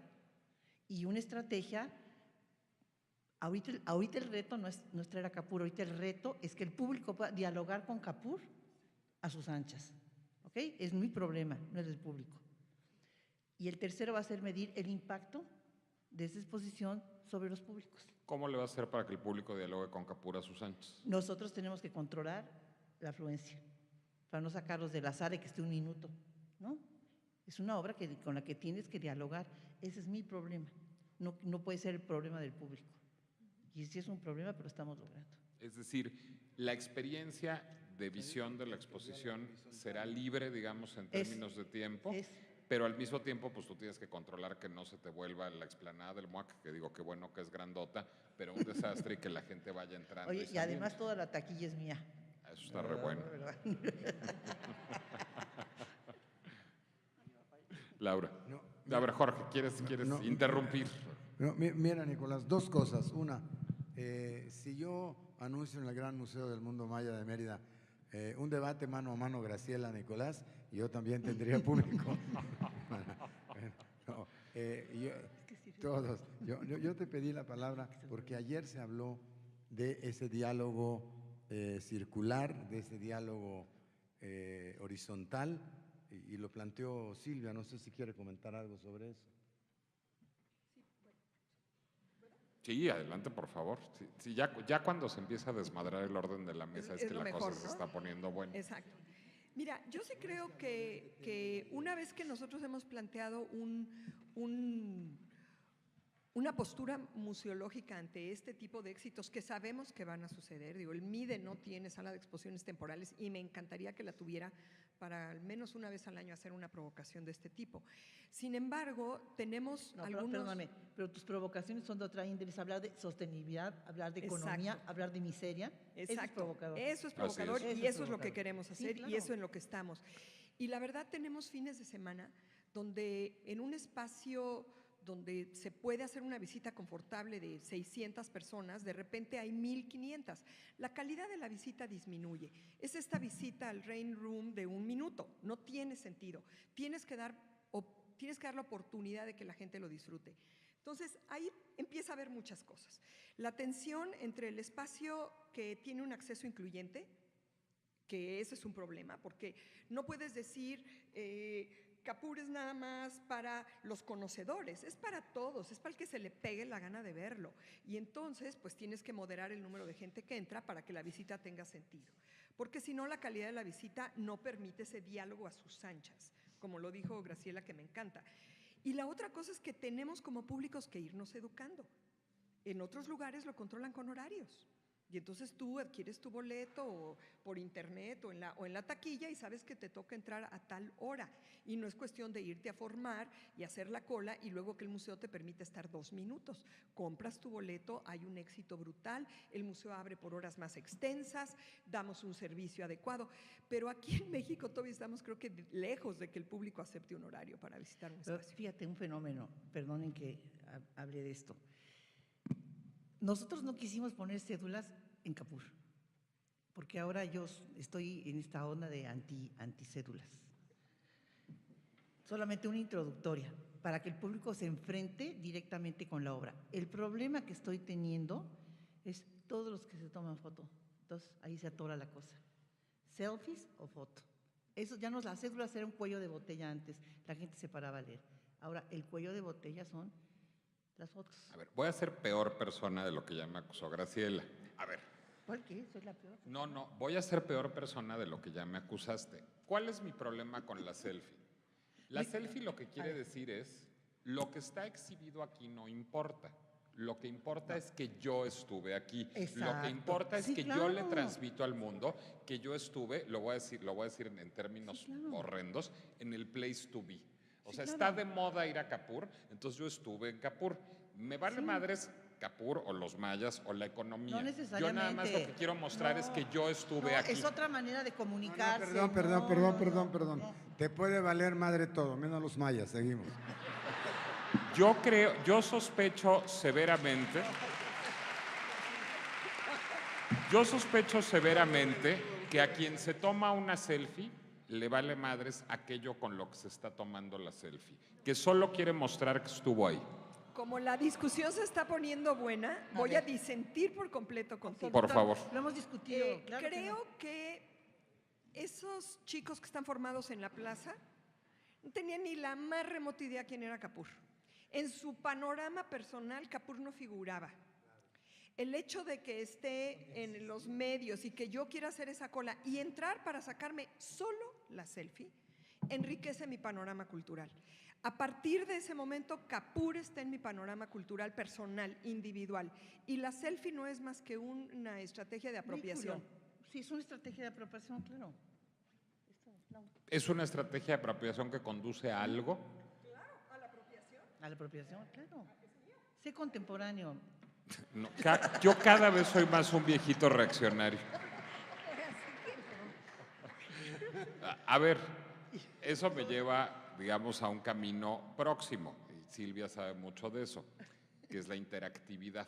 Y una estrategia, ahorita el reto no es traer a Kapoor, ahorita el reto es que el público pueda dialogar con Kapoor a sus anchas. ¿Ok? Es mi problema, no es del público. Y el tercero va a ser medir el impacto de esa exposición sobre los públicos. ¿Cómo le va a hacer para que el público dialogue con Kapoor a sus anchas? Nosotros tenemos que controlar la afluencia para no sacarlos de la sala y que esté 1 minuto, ¿no? Es una obra con la que tienes que dialogar. Ese es mi problema. No puede ser el problema del público. Y sí es un problema, pero estamos logrando. Es decir, la experiencia de visión de la exposición será libre, digamos, en términos de tiempo, pero al mismo tiempo, pues tú tienes que controlar que no se te vuelva la explanada del MUAC, que digo, qué bueno que es grandota, pero un desastre y que la gente vaya entrando. Oye, y además toda la taquilla es mía. Eso está re bueno. Laura. A ver, Jorge, ¿quieres interrumpir? Mira, Nicolás, 2 cosas. Una, si yo anuncio en el Gran Museo del Mundo Maya de Mérida un debate mano a mano Graciela-Nicolás, yo también tendría público. Todos. Yo te pedí la palabra porque ayer se habló de ese diálogo circular, de ese diálogo horizontal y lo planteó Silvia. No sé si quiere comentar algo sobre eso. Sí, adelante, por favor. Sí, sí, ya cuando se empieza a desmadrar el orden de la mesa es que lo la mejor, cosa se ¿no? está poniendo buena. Exacto. Mira, yo sí creo que una vez que nosotros hemos planteado una postura museológica ante este tipo de éxitos que sabemos que van a suceder. Digo, el MIDE no tiene sala de exposiciones temporales y me encantaría que la tuviera para al menos una vez al año hacer una provocación de este tipo. Sin embargo, tenemos No, algunos… perdóname, pero tus provocaciones son de otra índole, es hablar de sostenibilidad, hablar de economía, Exacto. hablar de miseria. Eso es Exacto. provocador. Eso es Así provocador es. y eso es lo que queremos Sí, hacer y claro. eso en lo que estamos. Y la verdad tenemos fines de semana donde en un espacio donde se puede hacer una visita confortable de 600 personas, de repente hay 1,500. La calidad de la visita disminuye. Es esta visita al Rain Room de 1 minuto. No tiene sentido. Tienes que dar la oportunidad de que la gente lo disfrute. Entonces, ahí empieza a haber muchas cosas. La tensión entre el espacio que tiene un acceso incluyente, que ese es un problema, porque no puedes decir… Kapur es nada más para los conocedores, es para todos, es para el que se le pegue la gana de verlo. Y entonces, pues tienes que moderar el número de gente que entra para que la visita tenga sentido. Porque si no, la calidad de la visita no permite ese diálogo a sus anchas, como lo dijo Graciela, que me encanta. Y la otra cosa es que tenemos como públicos que irnos educando. En otros lugares lo controlan con horarios. Y entonces tú adquieres tu boleto o por internet o en la taquilla y sabes que te toca entrar a tal hora. Y no es cuestión de irte a formar y hacer la cola y luego que el museo te permite estar 2 minutos. Compras tu boleto, hay un éxito brutal, el museo abre por horas más extensas, damos un servicio adecuado. Pero aquí en México todavía estamos, creo que lejos de que el público acepte un horario para visitar un Pero espacio. fíjate, un fenómeno, perdonen que hable de esto. Nosotros no quisimos poner cédulas en Kapur, porque ahora yo estoy en esta onda de anticédulas. Solamente una introductoria, para que el público se enfrente directamente con la obra. El problema que estoy teniendo es todos los que se toman foto. Entonces, ahí se atora la cosa. Selfies o foto. Eso ya no, las cédulas era un cuello de botella antes, la gente se paraba a leer. Ahora, el cuello de botella son las fotos. A ver, voy a ser peor persona de lo que ya me acusó Graciela. A ver. ¿Cuál qué? Soy la peor. No, voy a ser peor persona de lo que ya me acusaste. ¿Cuál es mi problema con la selfie? La selfie lo que quiere decir es, lo que está exhibido aquí no importa. Lo que importa es que yo estuve aquí. Exacto. Lo que importa es Sí, que yo le transmito al mundo que yo estuve, lo voy a decir en términos horrendos, en el place to be. O sea, está de moda ir a Kapur, entonces yo estuve en Kapur. Me vale madres Kapur o los mayas o la economía. No necesariamente. Yo nada más lo que quiero mostrar es que yo estuve aquí. Es otra manera de comunicarse. Perdón. Te puede valer madre todo, menos los mayas, seguimos. Yo sospecho severamente que a quien se toma una selfie le vale madres aquello con lo que se está tomando la selfie, que solo quiere mostrar que estuvo ahí. Como la discusión se está poniendo buena, voy a disentir por completo contigo. Por favor. Lo hemos discutido. Claro Creo que esos chicos que están formados en la plaza no tenían ni la más remota idea quién era Kapur. En su panorama personal, Kapur no figuraba. El hecho de que esté en los medios y que yo quiera hacer esa cola y entrar para sacarme solo la selfie, enriquece mi panorama cultural. A partir de ese momento, Kapur está en mi panorama cultural personal, individual. Y la selfie no es más que una estrategia de apropiación. Sí, es una estrategia de apropiación, claro. ¿Es una estrategia de apropiación que conduce a algo? Claro, a la apropiación. A la apropiación, claro. Sé contemporáneo. No, yo cada vez soy más un viejito reaccionario. A ver, eso me lleva, digamos, a un camino próximo, y Silvia sabe mucho de eso, que es la interactividad.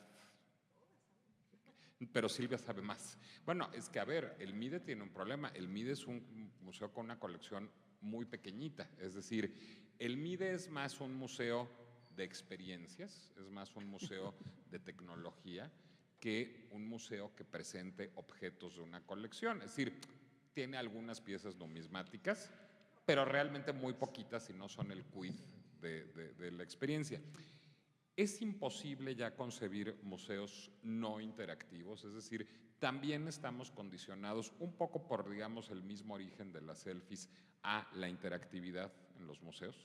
Pero Silvia sabe más. Bueno, es que, a ver, el MIDE tiene un problema. El MIDE es un museo con una colección muy pequeñita. Es decir, el MIDE es más un museo de experiencias, es más un museo de tecnología que un museo que presente objetos de una colección. Es decir, tiene algunas piezas numismáticas, pero realmente muy poquitas y no son el quid de la experiencia. Es imposible ya concebir museos no interactivos, es decir, también estamos condicionados un poco por, digamos, el mismo origen de las selfies a la interactividad en los museos.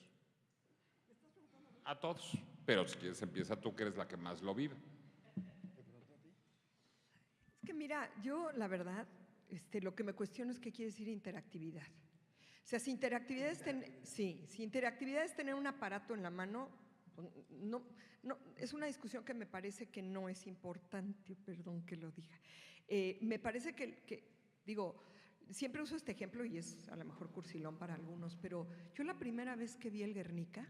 A todos, pero si quieres empieza tú, que eres la que más lo vive. Es que mira, yo la verdad, lo que me cuestiono es qué quiere decir interactividad. O sea, si interactividad es si interactividad es tener un aparato en la mano, no, es una discusión que me parece que no es importante, perdón que lo diga. Me parece digo, siempre uso este ejemplo y es a lo mejor cursilón para algunos, pero yo la primera vez que vi el Guernica,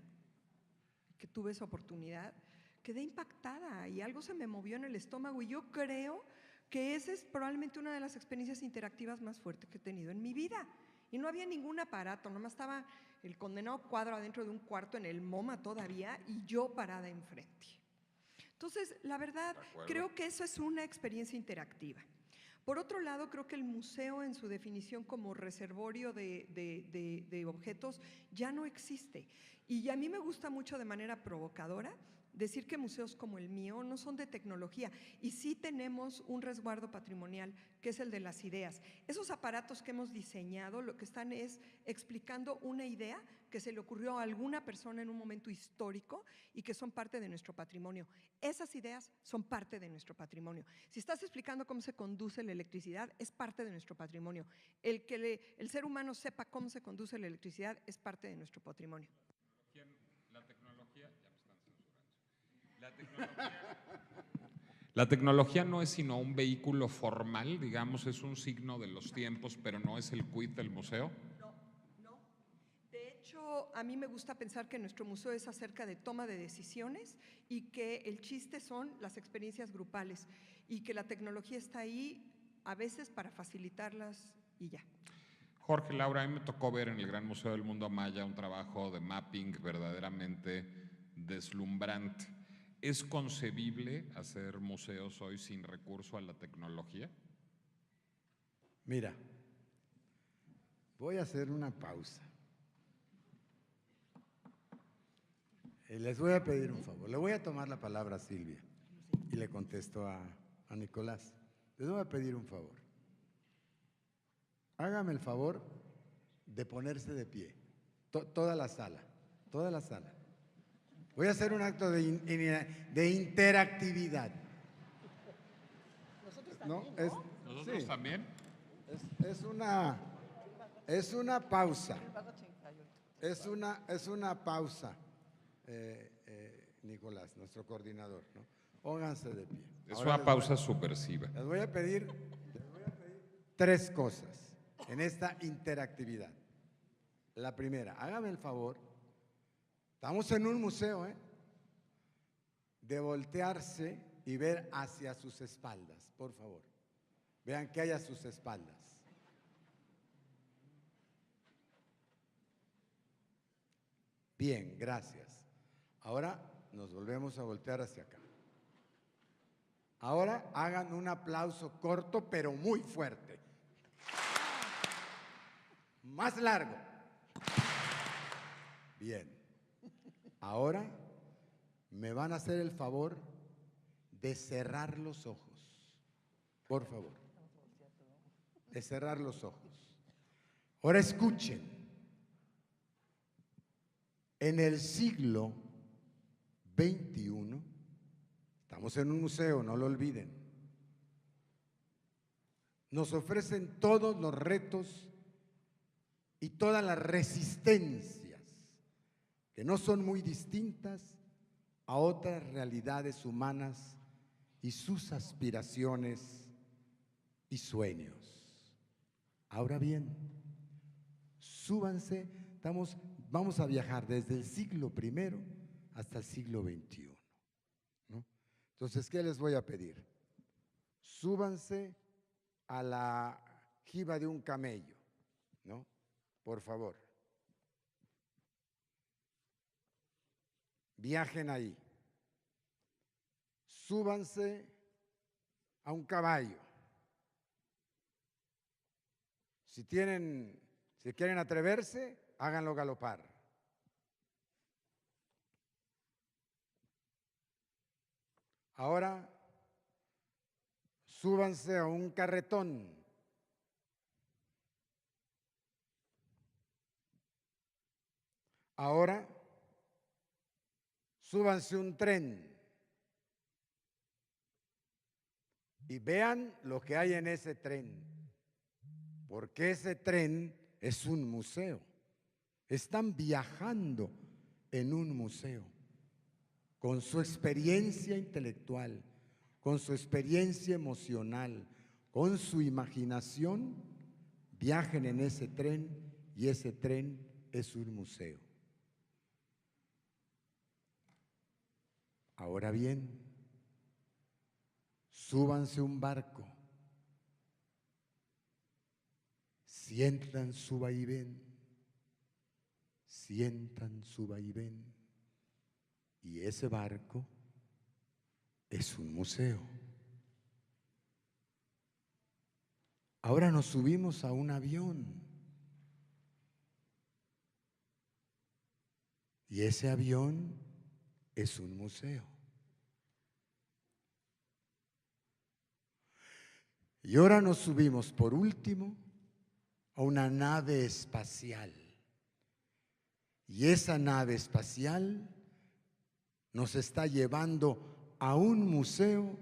que tuve esa oportunidad, quedé impactada y algo se me movió en el estómago y yo creo que esa es probablemente una de las experiencias interactivas más fuertes que he tenido en mi vida. Y no había ningún aparato, nomás estaba el condenado cuadro adentro de un cuarto en el MoMA todavía y yo parada enfrente. Entonces, la verdad, creo que eso es una experiencia interactiva. Por otro lado, creo que el museo en su definición como reservorio de objetos ya no existe. Y a mí me gusta mucho de manera provocadora decir que museos como el mío no son de tecnología y sí tenemos un resguardo patrimonial que es el de las ideas. Esos aparatos que hemos diseñado lo que están es explicando una idea que se le ocurrió a alguna persona en un momento histórico y que son parte de nuestro patrimonio. Esas ideas son parte de nuestro patrimonio. Si estás explicando cómo se conduce la electricidad, es parte de nuestro patrimonio. El que el ser humano sepa cómo se conduce la electricidad es parte de nuestro patrimonio. La tecnología, ya me están censurando. La tecnología no es sino un vehículo formal, digamos, es un signo de los tiempos, pero no es el quid del museo. No. De hecho, a mí me gusta pensar que nuestro museo es acerca de toma de decisiones y que el chiste son las experiencias grupales y que la tecnología está ahí a veces para facilitarlas y ya. Jorge, Laura, a mí me tocó ver en el Gran Museo del Mundo Maya un trabajo de mapping verdaderamente deslumbrante. ¿Es concebible hacer museos hoy sin recurso a la tecnología? Mira, voy a hacer una pausa. Les voy a pedir un favor. Le voy a tomar la palabra a Silvia y le contesto a Nicolás. Les voy a pedir un favor. Hágame el favor de ponerse de pie. Toda la sala. Voy a hacer un acto de interactividad. Nosotros también, ¿No? ¿Nosotros también? Es una pausa. Es una pausa, Nicolás, nuestro coordinador, ¿no? Pónganse de pie. Es una pausa subversiva. Les voy a pedir 3 cosas en esta interactividad. La primera, hágame el favor, estamos en un museo, de voltearse y ver hacia sus espaldas, por favor. Vean qué hay a sus espaldas. Bien, gracias. Ahora nos volvemos a voltear hacia acá. Ahora hagan un aplauso corto pero muy fuerte. Más largo. Bien. Ahora me van a hacer el favor de cerrar los ojos. Por favor. De cerrar los ojos. Ahora escuchen. En el siglo XXI, estamos en un museo, no lo olviden, nos ofrecen todos los retos y todas las resistencias que no son muy distintas a otras realidades humanas y sus aspiraciones y sueños. Ahora bien, súbanse, vamos a viajar desde el siglo I hasta el siglo XXI, ¿no? Entonces, ¿qué les voy a pedir? Súbanse a la jiba de un camello, ¿no? Por favor. Viajen ahí. Súbanse a un caballo. Si quieren atreverse, háganlo galopar. Ahora, súbanse a un carretón. Ahora, súbanse a un tren y vean lo que hay en ese tren, porque ese tren es un museo. Están viajando en un museo, con su experiencia intelectual, con su experiencia emocional, con su imaginación, viajen en ese tren y ese tren es un museo. Ahora bien, súbanse a un barco, sientan su vaivén, y ese barco es un museo. Ahora nos subimos a un avión y ese avión es un museo. Y ahora nos subimos por último a una nave espacial. Y esa nave espacial nos está llevando a un museo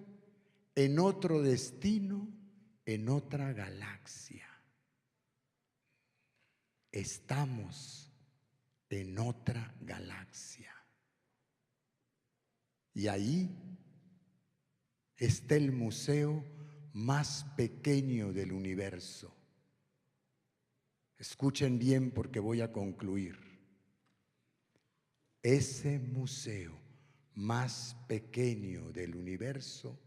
en otro destino, en otra galaxia. Estamos en otra galaxia. Y ahí está el museo más pequeño del universo. Escuchen bien porque voy a concluir. Ese museo más pequeño del universo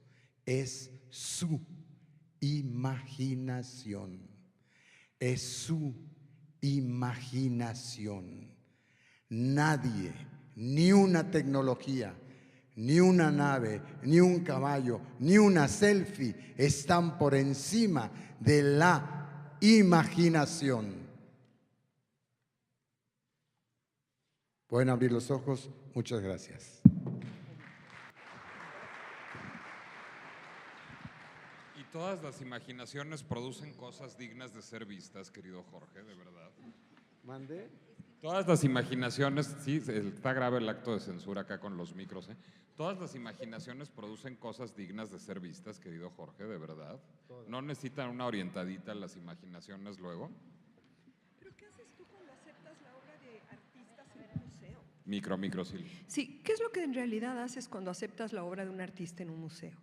es su imaginación. Es su imaginación. Nadie, ni una tecnología, ni una nave, ni un caballo, ni una selfie están por encima de la imaginación. Pueden abrir los ojos. Muchas gracias. Y todas las imaginaciones producen cosas dignas de ser vistas, querido Jorge, de verdad. ¿Mande? Todas las imaginaciones, sí, está grave el acto de censura acá con los micros, ¿eh? Todas las imaginaciones producen cosas dignas de ser vistas, querido Jorge, de verdad. ¿No necesitan una orientadita las imaginaciones luego? ¿Pero qué haces tú cuando aceptas la obra de artistas en un museo? Micro, Silvia. Sí, ¿qué es lo que en realidad haces cuando aceptas la obra de un artista en un museo?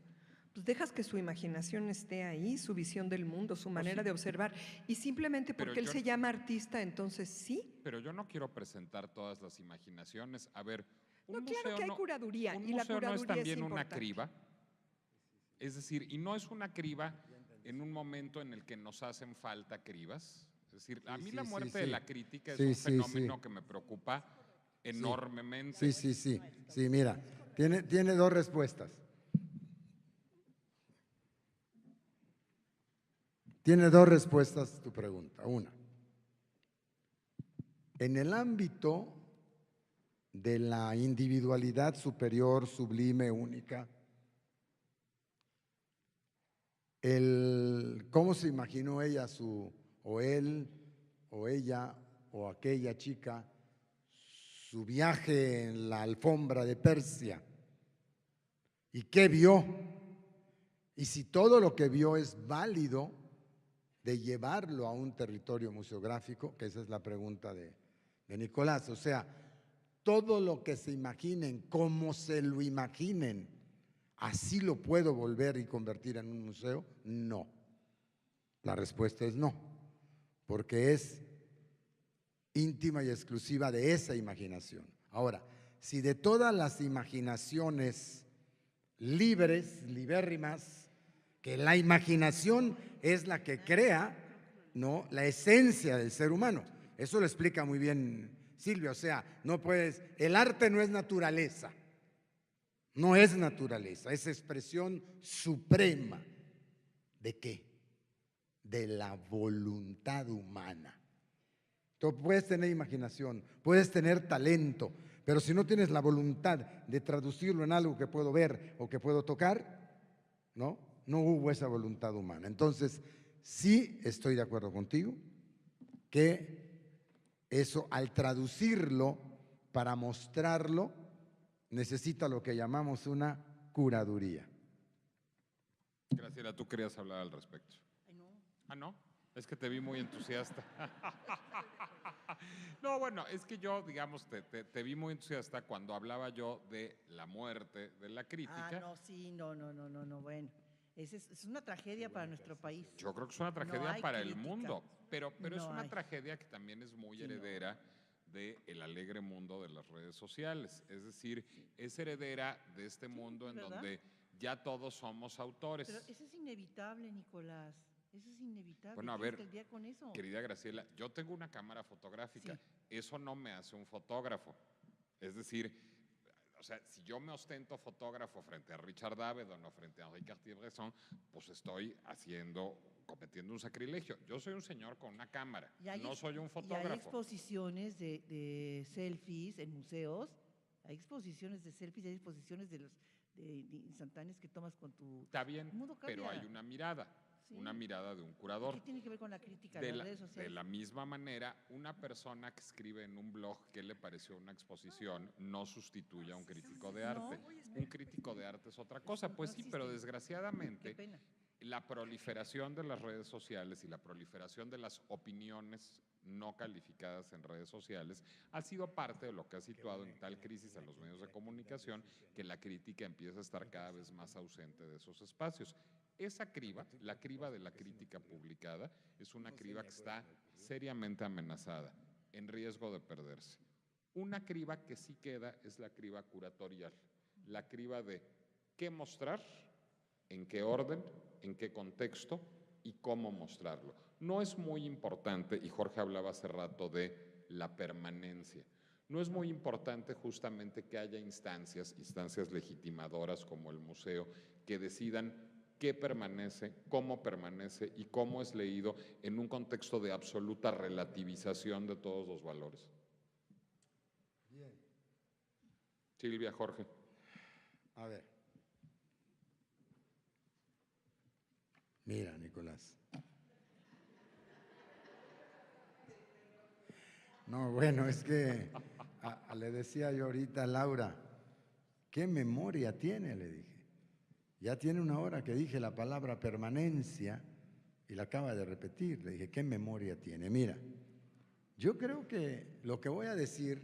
Pues dejas que su imaginación esté ahí, su visión del mundo, su manera de observar. Y simplemente Pero porque él yo- se llama artista, entonces sí. Pero yo no quiero presentar todas las imaginaciones. A ver, No, claro que hay curaduría, un y la museo no es curaduría es también una importante. criba. Es decir, y no es una criba en un momento en el que nos hacen falta cribas. Es decir, a mí la muerte de la crítica es un fenómeno que me preocupa enormemente. Sí. Mira, tiene dos respuestas. Tiene dos respuestas tu pregunta. Una, en el ámbito de la individualidad superior, sublime, única, cómo se imaginó ella o él, o ella, o aquella chica, su viaje en la alfombra de Persia, y qué vio, y si todo lo que vio es válido de llevarlo a un territorio museográfico, que esa es la pregunta de Nicolás. O sea, todo lo que se imaginen, como se lo imaginen, ¿así lo puedo volver y convertir en un museo? No. La respuesta es no, porque es íntima y exclusiva de esa imaginación. Ahora, si de todas las imaginaciones libres, libérrimas, que la imaginación es la que crea, ¿no?, la esencia del ser humano. Eso lo explica muy bien Silvia. O sea, no puedes, el arte no es naturaleza. No es naturaleza, es expresión suprema. ¿De qué? de la voluntad humana. Tú puedes tener imaginación, puedes tener talento, pero si no tienes la voluntad de traducirlo en algo que puedo ver o que puedo tocar, no hubo esa voluntad humana. Entonces, sí estoy de acuerdo contigo que eso, al traducirlo para mostrarlo, necesita lo que llamamos una curaduría. Graciela, tú querías hablar al respecto. Ay, no. Ah, ¿no? Es que te vi muy entusiasta. No, bueno, es que yo, digamos, te vi muy entusiasta cuando hablaba yo de la muerte, de la crítica. Ah, no, sí, no, bueno. Es una tragedia para nuestro país. Yo creo que es una No tragedia hay para el crítica. mundo, pero es No una hay. tragedia que también es muy Sí, no. heredera del alegre mundo de las redes sociales. Es decir, es heredera de este mundo en ¿verdad? donde ya todos somos autores. Pero eso es inevitable, Nicolás. Eso es inevitable. Bueno, a Tienes ver, que lidiar con eso. Querida Graciela, yo tengo una cámara fotográfica. Sí. Eso no me hace un fotógrafo. Es decir, o sea, si yo me ostento fotógrafo frente a Richard Avedon o frente a Henri Cartier-Bresson, pues estoy cometiendo un sacrilegio. Yo soy un señor con una cámara, no soy un Y hay fotógrafo. exposiciones de selfies en museos. Hay exposiciones de selfies, hay exposiciones de instantáneas que tomas con tu… Está bien, El mundo pero cambia. hay una mirada. Sí. Una mirada de un ¿Y curador. qué tiene que ver con la crítica De de las la, redes de sociales? la misma manera, una persona que escribe en un blog qué le pareció una exposición no sustituye a un crítico de arte. Un crítico de arte es otra cosa. Pues sí, pero Qué desgraciadamente pena. la proliferación de las redes sociales y la proliferación de las opiniones no calificadas en redes sociales ha sido parte de lo que ha situado en tal crisis a los medios de comunicación que la crítica empieza a estar cada vez más ausente de esos espacios. Esa criba, la criba de la crítica publicada, es una criba que está seriamente amenazada, en riesgo de perderse. Una criba que sí queda es la criba curatorial, la criba de qué mostrar, en qué orden, en qué contexto y cómo mostrarlo. No es muy importante, y Jorge hablaba hace rato de la permanencia, no es muy importante justamente que haya instancias legitimadoras como el museo, que decidan qué permanece, cómo permanece y cómo es leído en un contexto de absoluta relativización de todos los valores. Bien. Silvia, Jorge. A ver. Mira, Nicolás. No, bueno, es que le decía yo ahorita a Laura, ¿qué memoria tiene? Le dije. Ya tiene una hora que dije la palabra permanencia y la acaba de repetir. Le dije, ¿qué memoria tiene? Mira, yo creo que lo que voy a decir,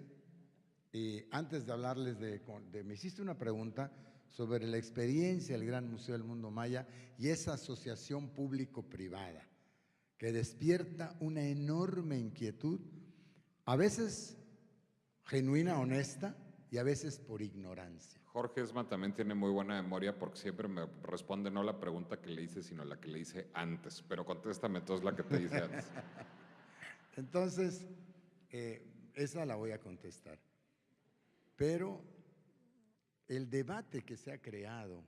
antes de hablarles me hiciste una pregunta sobre la experiencia del Gran Museo del Mundo Maya y esa asociación público-privada que despierta una enorme inquietud, a veces genuina, honesta y a veces por ignorancia. Jorge Esma también tiene muy buena memoria porque siempre me responde no la pregunta que le hice, sino la que le hice antes. Pero contéstame entonces la que te hice antes. Entonces, esa la voy a contestar. Pero el debate que se ha creado,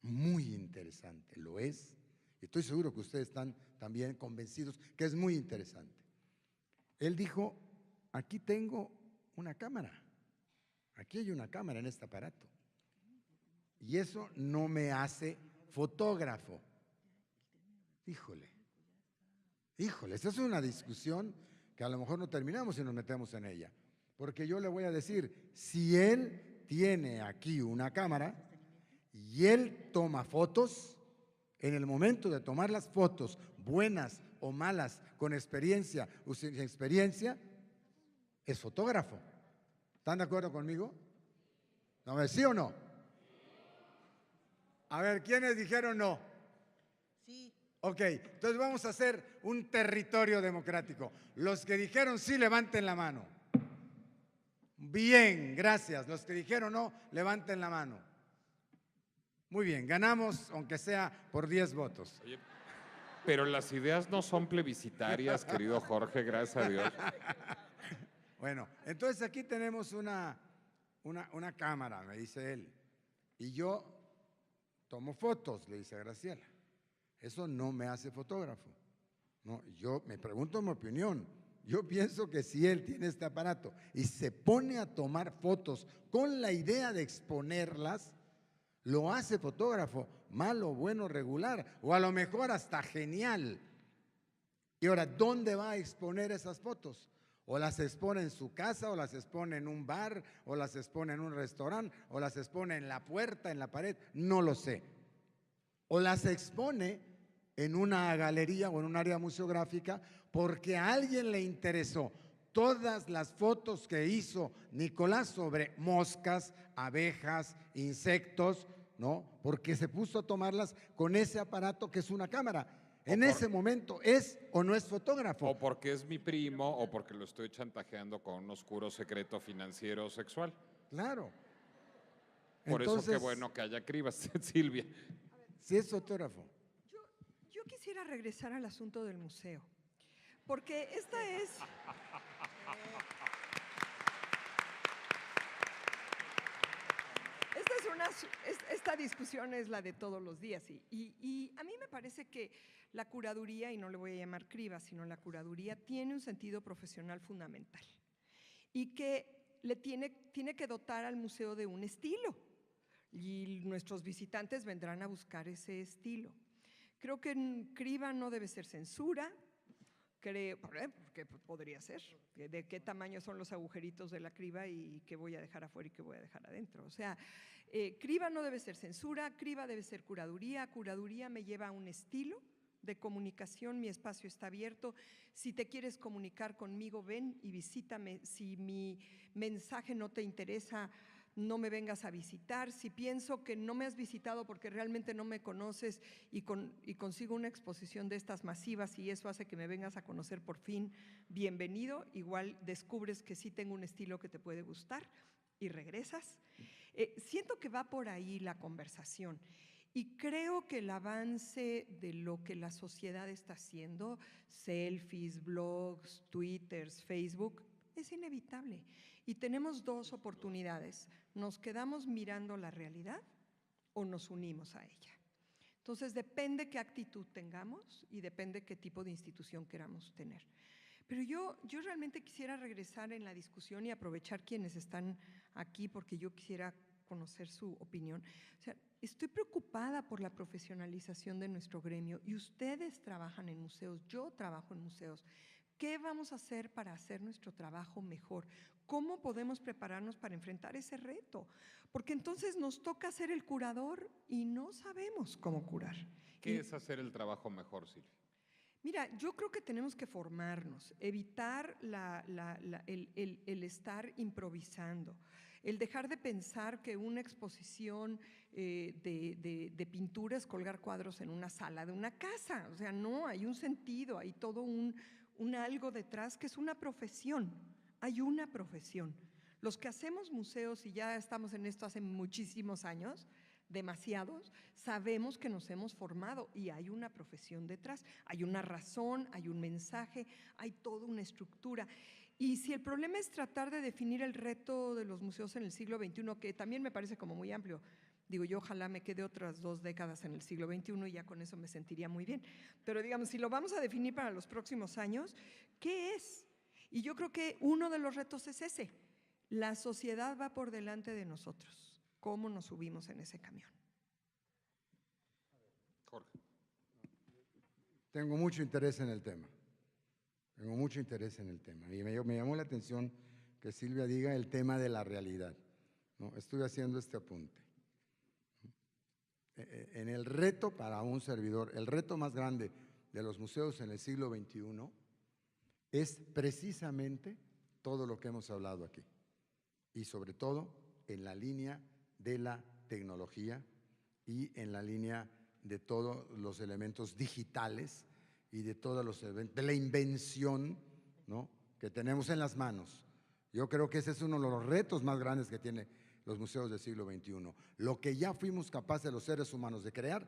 muy interesante, lo es. Estoy seguro que ustedes están también convencidos que es muy interesante. Él dijo, aquí tengo una cámara. Aquí hay una cámara en este aparato. Y eso no me hace fotógrafo. Híjole, esa es una discusión que a lo mejor no terminamos si nos metemos en ella. Porque yo le voy a decir, si él tiene aquí una cámara y él toma fotos, en el momento de tomar las fotos, buenas o malas, con experiencia o sin experiencia, es fotógrafo. ¿Están de acuerdo conmigo? A ver, ¿sí o no? A ver, ¿quiénes dijeron no? Sí. Ok, entonces vamos a hacer un territorio democrático. Los que dijeron sí, levanten la mano. Bien, gracias. Los que dijeron no, levanten la mano. Muy bien, ganamos, aunque sea por 10 votos. Oye, pero las ideas no son plebiscitarias, querido Jorge, gracias a Dios. Bueno, entonces aquí tenemos una cámara, me dice él, y yo tomo fotos, le dice a Graciela. Eso no me hace fotógrafo. No, yo me pregunto mi opinión. Yo pienso que si él tiene este aparato y se pone a tomar fotos con la idea de exponerlas, lo hace fotógrafo, malo, bueno, regular, o a lo mejor hasta genial. Y ahora, ¿dónde va a exponer esas fotos? O las expone en su casa, o las expone en un bar, o las expone en un restaurante, o las expone en la puerta, en la pared, no lo sé. O las expone en una galería o en un área museográfica porque a alguien le interesó todas las fotos que hizo Nicolás sobre moscas, abejas, insectos, ¿no? Porque se puso a tomarlas con ese aparato que es una cámara. En ese momento, ¿es o no es fotógrafo? O porque es mi primo, o porque lo estoy chantajeando con un oscuro secreto financiero o sexual. Claro. Por eso Entonces, qué bueno que haya cribas, Silvia. sí es fotógrafo. Yo quisiera regresar al asunto del museo, porque esta discusión es la de todos los días y a mí me parece que la curaduría, y no le voy a llamar criba, sino la curaduría tiene un sentido profesional fundamental y que le tiene que dotar al museo de un estilo y nuestros visitantes vendrán a buscar ese estilo. Creo que criba no debe ser censura. ¿Qué podría ser? ¿De qué tamaño son los agujeritos de la criba y qué voy a dejar afuera y qué voy a dejar adentro? O sea, criba no debe ser censura, criba debe ser curaduría. Curaduría me lleva a un estilo de comunicación, mi espacio está abierto. Si te quieres comunicar conmigo, ven y visítame. Si mi mensaje no te interesa, no me vengas a visitar. Si pienso que no me has visitado porque realmente no me conoces y consigo una exposición de estas masivas y eso hace que me vengas a conocer por fin, bienvenido. Igual descubres que sí tengo un estilo que te puede gustar y regresas. Siento que va por ahí la conversación y creo que el avance de lo que la sociedad está haciendo, selfies, blogs, twitters, Facebook, es inevitable. Y tenemos dos oportunidades. Nos quedamos mirando la realidad o nos unimos a ella. Entonces, depende qué actitud tengamos y depende qué tipo de institución queramos tener. Pero yo realmente quisiera regresar en la discusión y aprovechar quienes están aquí porque yo quisiera conocer su opinión. O sea, estoy preocupada por la profesionalización de nuestro gremio y ustedes trabajan en museos, yo trabajo en museos. ¿Qué vamos a hacer para hacer nuestro trabajo mejor? ¿Cómo podemos prepararnos para enfrentar ese reto? Porque entonces nos toca ser el curador y no sabemos cómo curar. ¿Qué es hacer el trabajo mejor, Silvia? Mira, yo creo que tenemos que formarnos, evitar el estar improvisando, el dejar de pensar que una exposición de pintura es colgar cuadros en una sala de una casa. O sea, no, hay un sentido, hay todo un algo detrás que es una profesión, hay una profesión. Los que hacemos museos y ya estamos en esto hace muchísimos años, demasiados, sabemos que nos hemos formado y hay una profesión detrás, hay una razón, hay un mensaje, hay toda una estructura. Y si el problema es tratar de definir el reto de los museos en el siglo XXI, que también me parece como muy amplio, digo, yo ojalá me quede otras 2 décadas en el siglo XXI y ya con eso me sentiría muy bien. Pero digamos, si lo vamos a definir para los próximos años, ¿qué es? Y yo creo que uno de los retos es ese. La sociedad va por delante de nosotros. ¿Cómo nos subimos en ese camión? Jorge. Tengo mucho interés en el tema. Tengo mucho interés en el tema. Y me llamó la atención que Silvia diga el tema de la realidad, ¿no? Estuve haciendo este apunte. En el reto para un servidor, el reto más grande de los museos en el siglo XXI es precisamente todo lo que hemos hablado aquí. Y sobre todo en la línea de la tecnología y en la línea de todos los elementos digitales y de todos los elementos de la invención, ¿no?, que tenemos en las manos. Yo creo que ese es uno de los retos más grandes que tiene los museos del siglo XXI. Lo que ya fuimos capaces los seres humanos de crear,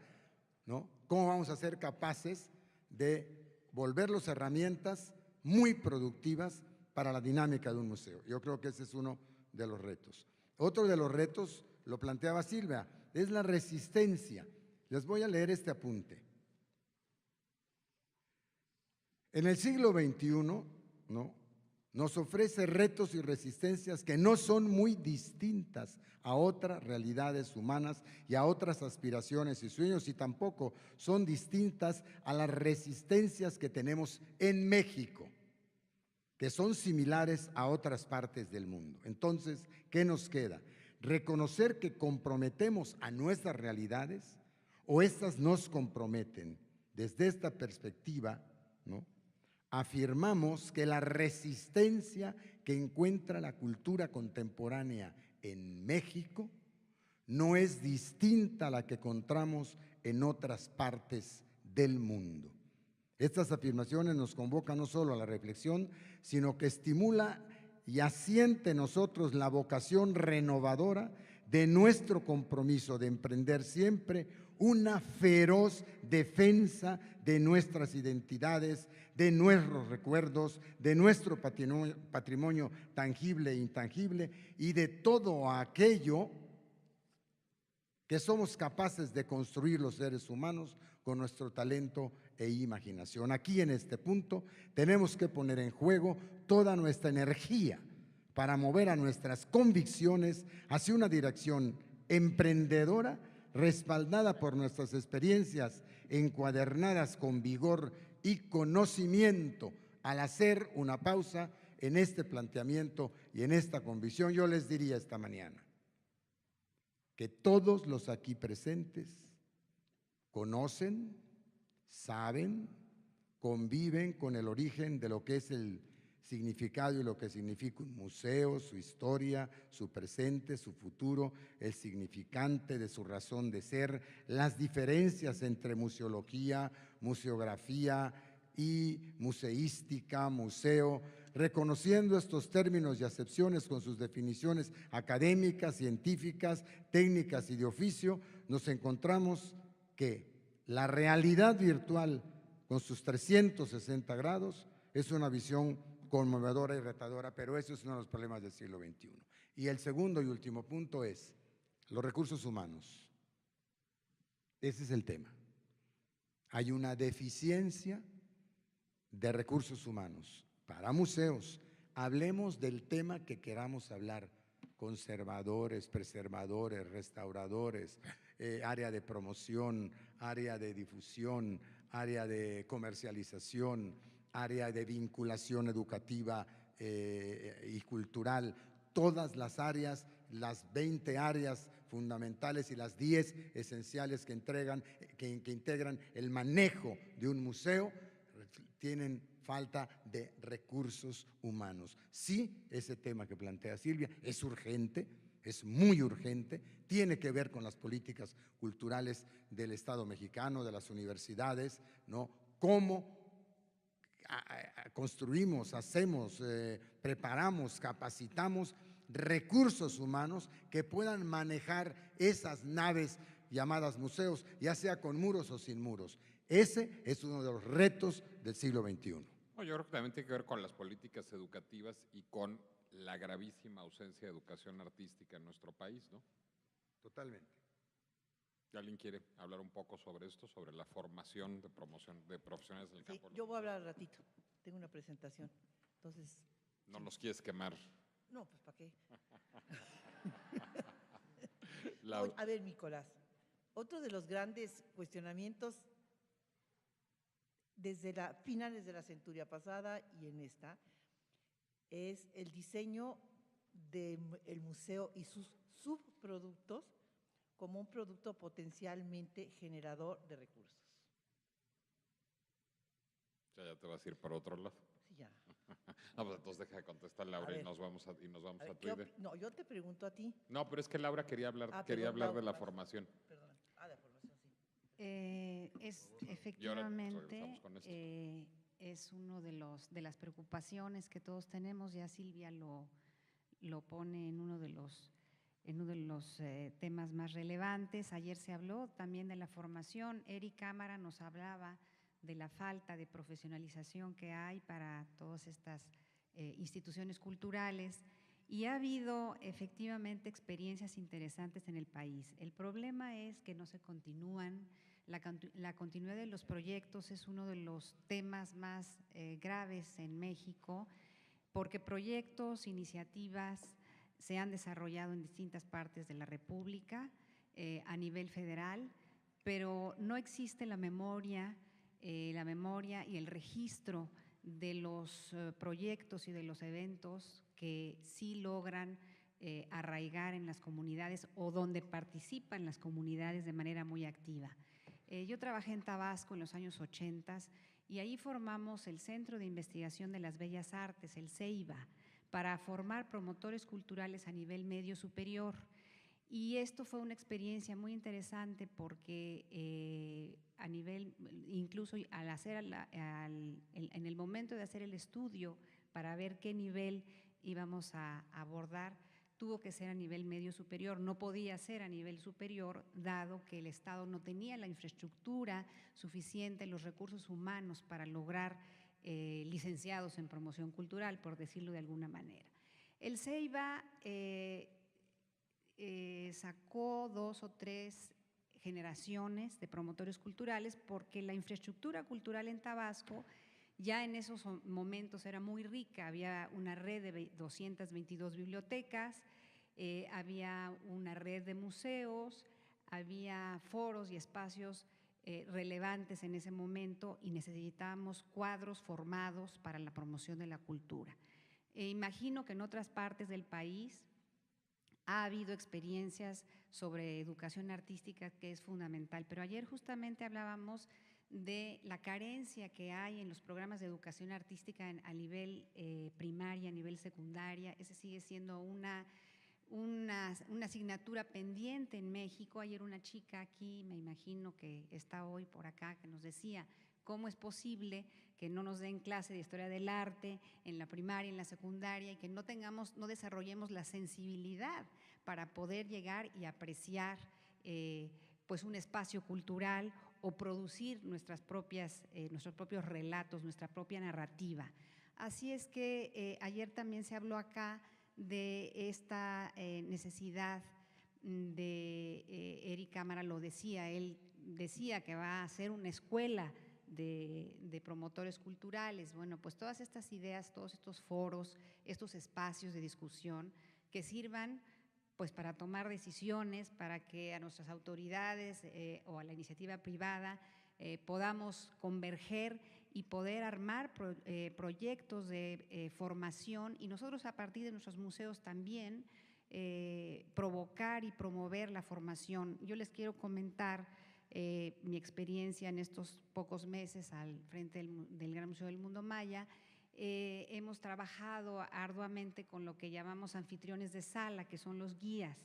¿no?, ¿cómo vamos a ser capaces de volverlos herramientas muy productivas para la dinámica de un museo? Yo creo que ese es uno de los retos. Otro de los retos, lo planteaba Silvia, es la resistencia. Les voy a leer este apunte. En el siglo XXI, ¿no?, nos ofrece retos y resistencias que no son muy distintas a otras realidades humanas y a otras aspiraciones y sueños, y tampoco son distintas a las resistencias que tenemos en México, que son similares a otras partes del mundo. Entonces, ¿qué nos queda? Reconocer que comprometemos a nuestras realidades o estas nos comprometen. Desde esta perspectiva, ¿no?, afirmamos que la resistencia que encuentra la cultura contemporánea en México no es distinta a la que encontramos en otras partes del mundo. Estas afirmaciones nos convocan no solo a la reflexión, sino que estimula y asiente en nosotros la vocación renovadora de nuestro compromiso de emprender siempre una feroz defensa de nuestras identidades, de nuestros recuerdos, de nuestro patrimonio tangible e intangible y de todo aquello que somos capaces de construir los seres humanos con nuestro talento e imaginación. Aquí en este punto tenemos que poner en juego toda nuestra energía para mover a nuestras convicciones hacia una dirección emprendedora, respaldada por nuestras experiencias encuadernadas con vigor y conocimiento. Al hacer una pausa en este planteamiento y en esta convicción, yo les diría esta mañana que todos los aquí presentes conocen, saben, conviven con el origen de lo que es el significado y lo que significa un museo, su historia, su presente, su futuro, el significante de su razón de ser, las diferencias entre museología, museografía y museística, museo, reconociendo estos términos y acepciones con sus definiciones académicas, científicas, técnicas y de oficio, nos encontramos que la realidad virtual con sus 360 grados es una visión conmovedora y retadora, pero eso es uno de los problemas del siglo XXI. Y el segundo y último punto es los recursos humanos. Ese es el tema. Hay una deficiencia de recursos humanos para museos. Hablemos del tema que queramos hablar: conservadores, preservadores, restauradores, área de promoción, área de difusión, área de comercialización, área de vinculación educativa y cultural, todas las áreas, las 20 áreas fundamentales y las 10 esenciales que integran el manejo de un museo, tienen falta de recursos humanos. Sí, ese tema que plantea Silvia es urgente, es muy urgente, tiene que ver con las políticas culturales del Estado mexicano, de las universidades, ¿no? Cómo construimos, hacemos, preparamos, capacitamos recursos humanos que puedan manejar esas naves llamadas museos, ya sea con muros o sin muros. Ese es uno de los retos del siglo XXI. No, yo creo que también tiene que ver con las políticas educativas y con la gravísima ausencia de educación artística en nuestro país, ¿no? Totalmente. ¿Alguien quiere hablar un poco sobre esto, sobre la formación de promoción de profesionales del campo? Sí, yo voy a hablar al ratito, tengo una presentación, entonces… ¿No nos quieres quemar? No, pues ¿para qué? Laura. A ver, Nicolás, otro de los grandes cuestionamientos desde finales de la centuria pasada y en esta es el diseño del museo y sus subproductos como un producto potencialmente generador de recursos. Ya te vas a ir por otro lado. Sí, ya. No, pues entonces deja de contestar Laura y nos vamos a Twitter. No, yo te pregunto a ti. No, pero es que Laura quería hablar, Perdón, de la formación. Perdona. De formación, sí. Es efectivamente regresamos con esto. es uno de las preocupaciones que todos tenemos. Ya Silvia lo pone en uno de los temas más relevantes. Ayer se habló también de la formación. Eric Cámara nos hablaba de la falta de profesionalización que hay para todas estas instituciones culturales, y ha habido efectivamente experiencias interesantes en el país. El problema es que no se continúan, La continuidad de los proyectos es uno de los temas más graves en México, porque proyectos, iniciativas se han desarrollado en distintas partes de la República a nivel federal, pero no existe la memoria y el registro de los proyectos y de los eventos que sí logran arraigar en las comunidades o donde participan las comunidades de manera muy activa. Yo trabajé en Tabasco en los años 80 y ahí formamos el Centro de Investigación de las Bellas Artes, el CEIBA, para formar promotores culturales a nivel medio superior. Y esto fue una experiencia muy interesante porque a nivel, incluso al hacer en el momento de hacer el estudio para ver qué nivel íbamos a abordar, tuvo que ser a nivel medio superior, no podía ser a nivel superior, dado que el Estado no tenía la infraestructura suficiente, los recursos humanos para lograr licenciados en promoción cultural, por decirlo de alguna manera. El CEIBA sacó 2 o 3 generaciones de promotores culturales porque la infraestructura cultural en Tabasco ya en esos momentos era muy rica, había una red de 222 bibliotecas, había una red de museos, había foros y espacios relevantes en ese momento y necesitábamos cuadros formados para la promoción de la cultura. Imagino que en otras partes del país ha habido experiencias sobre educación artística que es fundamental, pero ayer justamente hablábamos de la carencia que hay en los programas de educación artística a nivel primaria, a nivel secundaria. Ese sigue siendo una asignatura pendiente en México. Ayer una chica aquí, me imagino que está hoy por acá, que nos decía cómo es posible que no nos den clase de historia del arte en la primaria, en la secundaria y que no desarrollemos la sensibilidad para poder llegar y apreciar pues un espacio cultural o producir nuestros propios relatos, nuestra propia narrativa. Así es que ayer también se habló acá de esta necesidad de, Eric Cámara lo decía, él decía que va a hacer una escuela de promotores culturales. Bueno, pues todas estas ideas, todos estos foros, estos espacios de discusión que sirvan pues para tomar decisiones, para que a nuestras autoridades o a la iniciativa privada podamos converger y poder armar proyectos de formación y nosotros a partir de nuestros museos también provocar y promover la formación. Yo les quiero comentar mi experiencia en estos pocos meses al frente del Gran Museo del Mundo Maya. Hemos trabajado arduamente con lo que llamamos anfitriones de sala, que son los guías.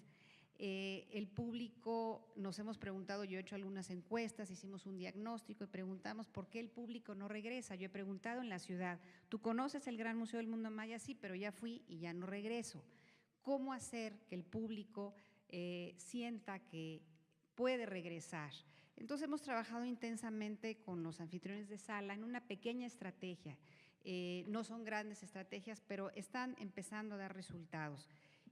El público, nos hemos preguntado, yo he hecho algunas encuestas, hicimos un diagnóstico y preguntamos por qué el público no regresa. Yo he preguntado en la ciudad, ¿tú conoces el Gran Museo del Mundo Maya? Sí, pero ya fui y ya no regreso. ¿Cómo hacer que el público sienta que puede regresar? Entonces hemos trabajado intensamente con los anfitriones de sala en una pequeña estrategia. No son grandes estrategias, pero están empezando a dar resultados.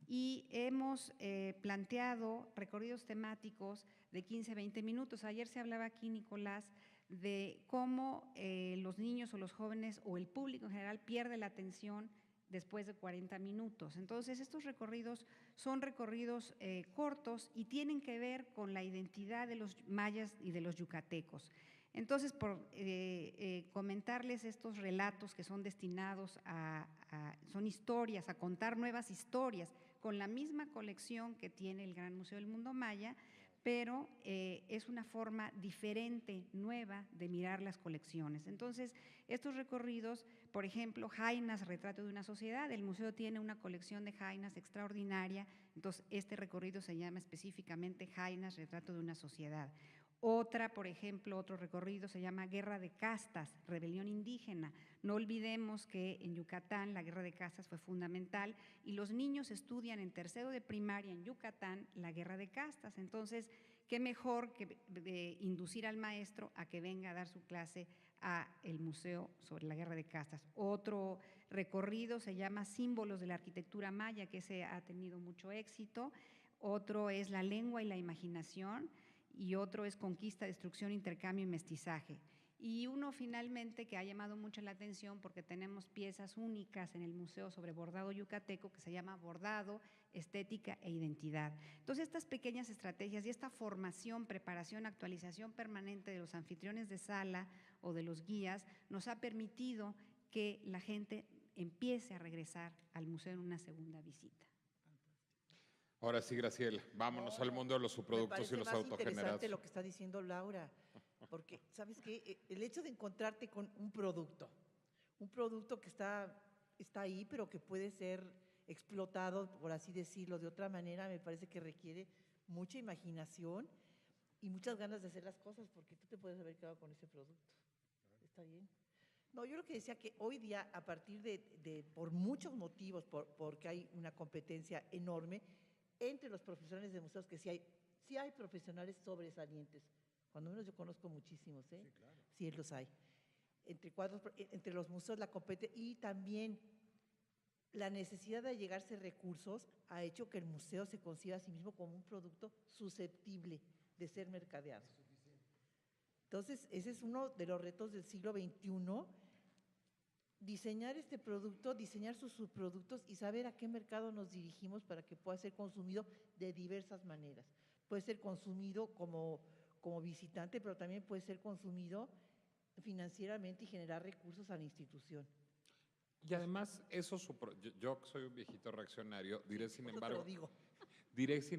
Y hemos planteado recorridos temáticos de 15 a 20 minutos. Ayer se hablaba aquí, Nicolás, de cómo los niños o los jóvenes o el público en general pierde la atención después de 40 minutos. Entonces, estos recorridos son recorridos cortos y tienen que ver con la identidad de los mayas y de los yucatecos. Entonces, por comentarles estos relatos que son destinados son historias, a contar nuevas historias, con la misma colección que tiene el Gran Museo del Mundo Maya, pero es una forma diferente, nueva, de mirar las colecciones. Entonces, estos recorridos, por ejemplo, jainas, retrato de una sociedad, el museo tiene una colección de jainas extraordinaria, entonces este recorrido se llama específicamente jainas, retrato de una sociedad. Otra, por ejemplo, otro recorrido se llama Guerra de Castas, rebelión indígena. No olvidemos que en Yucatán la guerra de castas fue fundamental y los niños estudian en tercero de primaria en Yucatán la guerra de castas. Entonces, qué mejor que inducir al maestro a que venga a dar su clase al museo sobre la guerra de castas. Otro recorrido se llama Símbolos de la Arquitectura Maya, que ese ha tenido mucho éxito. Otro es La lengua y la imaginación. y otro es conquista, destrucción, intercambio y mestizaje. Y uno finalmente que ha llamado mucho la atención porque tenemos piezas únicas en el museo sobre bordado yucateco que se llama Bordado, Estética e Identidad. Entonces estas pequeñas estrategias y esta formación, preparación, actualización permanente de los anfitriones de sala o de los guías nos ha permitido que la gente empiece a regresar al museo en una segunda visita. Ahora sí, Graciela, vámonos al mundo de los subproductos y los Me parece más interesante autogenerados. lo que está diciendo Laura, porque, ¿sabes qué? El hecho de encontrarte con un producto que está ahí, pero que puede ser explotado, por así decirlo, de otra manera, me parece que requiere mucha imaginación y muchas ganas de hacer las cosas, porque tú te puedes haber quedado con ese producto. Está bien. No, yo lo que decía que hoy día, a partir por muchos motivos, porque hay una competencia enorme entre los profesionales de museos, que sí hay profesionales sobresalientes. Cuando menos yo conozco muchísimos, ¿eh? Sí, claro. Sí, los hay. Entre los museos la competencia y también la necesidad de allegarse recursos ha hecho que el museo se conciba a sí mismo como un producto susceptible de ser mercadeado. Entonces, ese es uno de los retos del siglo XXI, diseñar este producto, diseñar sus subproductos y saber a qué mercado nos dirigimos para que pueda ser consumido de diversas maneras. Puede ser consumido como visitante, pero también puede ser consumido financieramente y generar recursos a la institución. Y además, yo que soy un viejito reaccionario, diré sin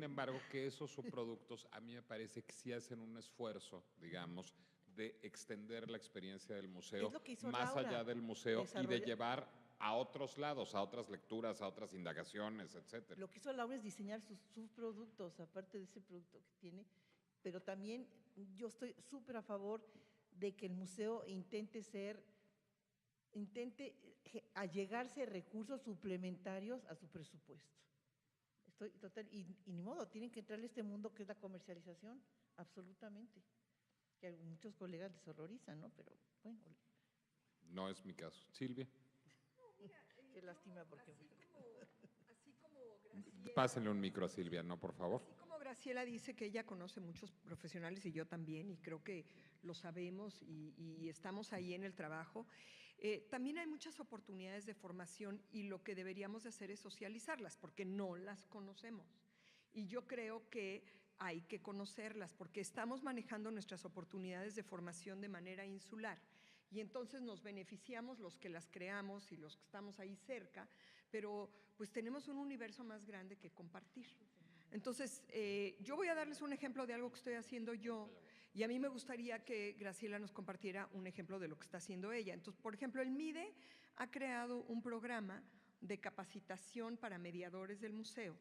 embargo que esos subproductos a mí me parece que sí hacen un esfuerzo, digamos, de extender la experiencia del museo más Laura, allá del museo y de llevar a otros lados, a otras lecturas, a otras indagaciones, etcétera. Lo que hizo Laura es diseñar sus subproductos, aparte de ese producto que tiene, pero también yo estoy súper a favor de que el museo intente allegarse recursos suplementarios a su presupuesto. Estoy total, y ni modo, tienen que entrarle a este mundo que es la comercialización, absolutamente. Que a muchos colegas les horrorizan, ¿no? Pero bueno. No es mi caso. Silvia. No, mira, qué lástima porque… Así como Graciela, Pásenle un micro a Silvia, ¿no? Por favor. así como Graciela dice que ella conoce muchos profesionales y yo también, y creo que lo sabemos y estamos ahí en el trabajo, también hay muchas oportunidades de formación y lo que deberíamos de hacer es socializarlas porque no las conocemos. Y yo creo que hay que conocerlas porque estamos manejando nuestras oportunidades de formación de manera insular. Y entonces nos beneficiamos los que las creamos y los que estamos ahí cerca, pero pues tenemos un universo más grande que compartir. Entonces, yo voy a darles un ejemplo de algo que estoy haciendo yo y a mí me gustaría que Graciela nos compartiera un ejemplo de lo que está haciendo ella. Entonces, por ejemplo, el MIDE ha creado un programa de capacitación para mediadores del museo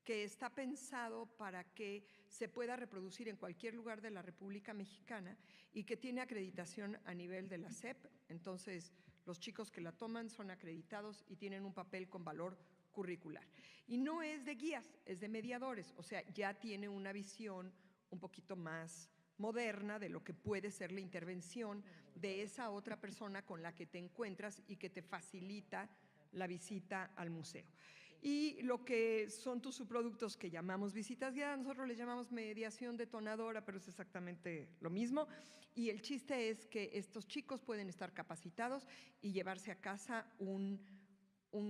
que está pensado para que se pueda reproducir en cualquier lugar de la República Mexicana y que tiene acreditación a nivel de la SEP. Entonces, los chicos que la toman son acreditados y tienen un papel con valor curricular. Y no es de guías, es de mediadores, o sea, ya tiene una visión un poquito más moderna de lo que puede ser la intervención de esa otra persona con la que te encuentras y que te facilita la visita al museo. Y lo que son tus subproductos que llamamos visitas guiadas, nosotros les llamamos mediación detonadora, pero es exactamente lo mismo. Y el chiste es que estos chicos pueden estar capacitados y llevarse a casa un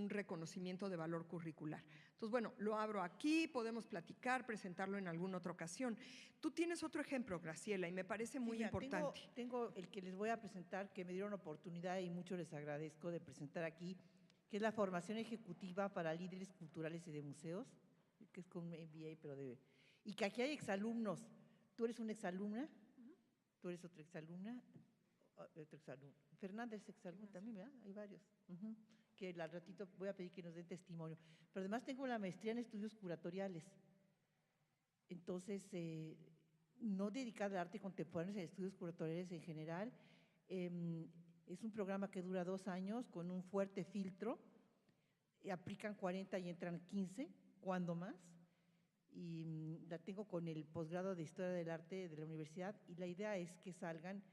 reconocimiento de valor curricular. Entonces, bueno, lo abro aquí, podemos platicar, presentarlo en alguna otra ocasión. Tú tienes otro ejemplo, Graciela, y me parece muy importante. Tengo el que les voy a presentar, que me dieron oportunidad y mucho les agradezco de presentar aquí, que es la formación ejecutiva para líderes culturales y de museos, que es con un MBA, y que aquí hay exalumnos. Tú eres una exalumna, tú eres otra exalumna, Fernanda es exalumna también, ¿verdad? Hay varios. Que al ratito voy a pedir que nos den testimonio. Pero además tengo la maestría en estudios curatoriales. Entonces, no dedicada al arte contemporáneo, a estudios curatoriales en general. Es un programa que dura 2 años con un fuerte filtro. Aplican 40 y entran 15, cuando más. Y la tengo con el posgrado de Historia del Arte de la universidad y la idea es que salgan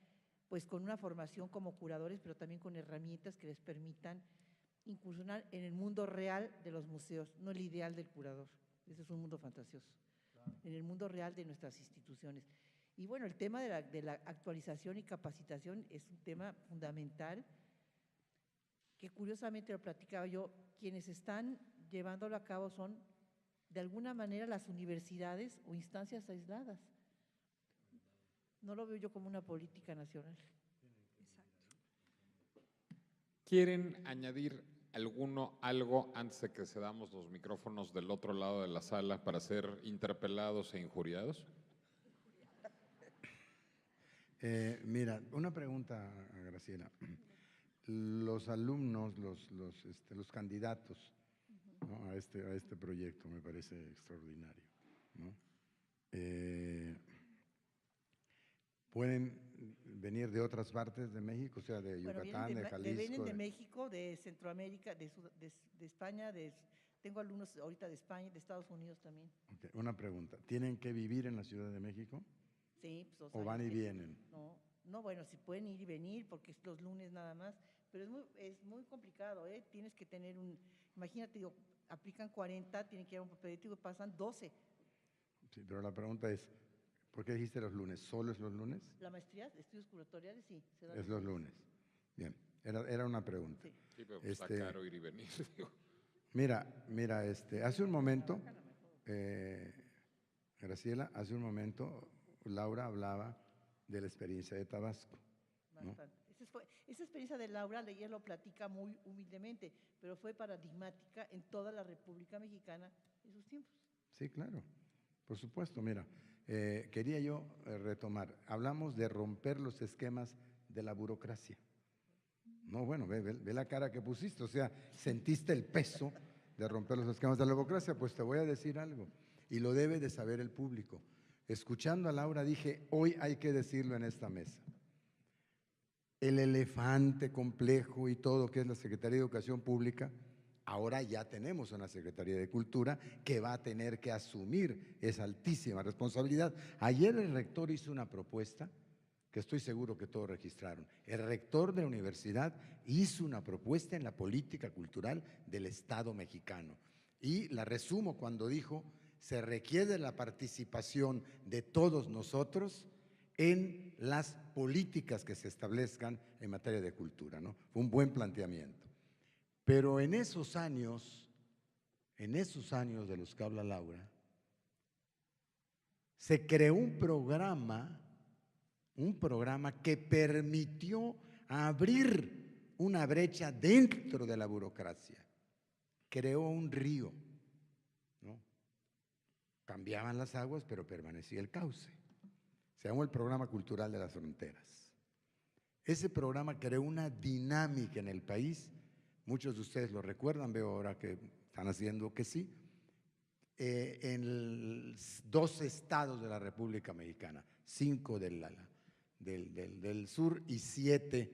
pues con una formación como curadores, pero también con herramientas que les permitan incursionar en el mundo real de los museos, no el ideal del curador. Ese es un mundo fantasioso. Claro. En el mundo real de nuestras instituciones. Y bueno, el tema de la actualización y capacitación es un tema fundamental que curiosamente lo platicaba yo, quienes están llevándolo a cabo son de alguna manera las universidades o instancias aisladas. No lo veo yo como una política nacional. Exacto. ¿Quieren añadir algo antes de que cedamos los micrófonos del otro lado de la sala para ser interpelados e injuriados? Mira, una pregunta a Graciela. Los alumnos, los candidatos, ¿no?, a este proyecto me parece extraordinario, ¿no? ¿Pueden venir de otras partes de México, o sea, de Bueno, Yucatán, de Jalisco? vienen de México, de Centroamérica, de España, tengo alumnos ahorita de España y de Estados Unidos también. Ok, una pregunta, ¿tienen que vivir en la Ciudad de México? Sí, pues, ¿O van y vienen? No, bueno, si pueden ir y venir porque es los lunes nada más, pero es muy complicado, ¿eh? Tienes que tener imagínate, digo, aplican 40, tienen que ir a un papelito y pasan 12. Sí, pero la pregunta es, ¿por qué dijiste los lunes? ¿Solo es los lunes? La maestría de estudios curatoriales, sí. Se da Es los lunes. Bien, era una pregunta. Sí. Sí, pero está caro ir y venir. Digo. Mira, hace un momento, Graciela, hace un momento Laura hablaba de la experiencia de Tabasco, ¿no? Bastante. Esa experiencia de Laura, ella lo platica muy humildemente, pero fue paradigmática en toda la República Mexicana en sus tiempos. Sí, claro, por supuesto. Mira, quería yo retomar, hablamos de romper los esquemas de la burocracia. No, bueno, ve la cara que pusiste, o sea, sentiste el peso de romper los esquemas de la burocracia. Pues te voy a decir algo, y lo debe de saber el público. Escuchando a Laura dije, hoy hay que decirlo en esta mesa. El elefante complejo y todo que es la Secretaría de Educación Pública, ahora ya tenemos una Secretaría de Cultura que va a tener que asumir esa altísima responsabilidad. Ayer el rector hizo una propuesta que estoy seguro que todos registraron. El rector de la universidad hizo una propuesta en la política cultural del Estado mexicano. Y la resumo cuando dijo, se requiere la participación de todos nosotros en las políticas que se establezcan en materia de cultura, ¿no? Fue un buen planteamiento. Pero en esos años de los que habla Laura, se creó un programa que permitió abrir una brecha dentro de la burocracia. Creó un río, ¿no? Cambiaban las aguas, pero permanecía el cauce. Se llamó el Programa Cultural de las Fronteras. Ese programa creó una dinámica en el país, muchos de ustedes lo recuerdan, veo ahora que están haciendo que sí, en 2 estados de la República Mexicana, 5 del sur y 7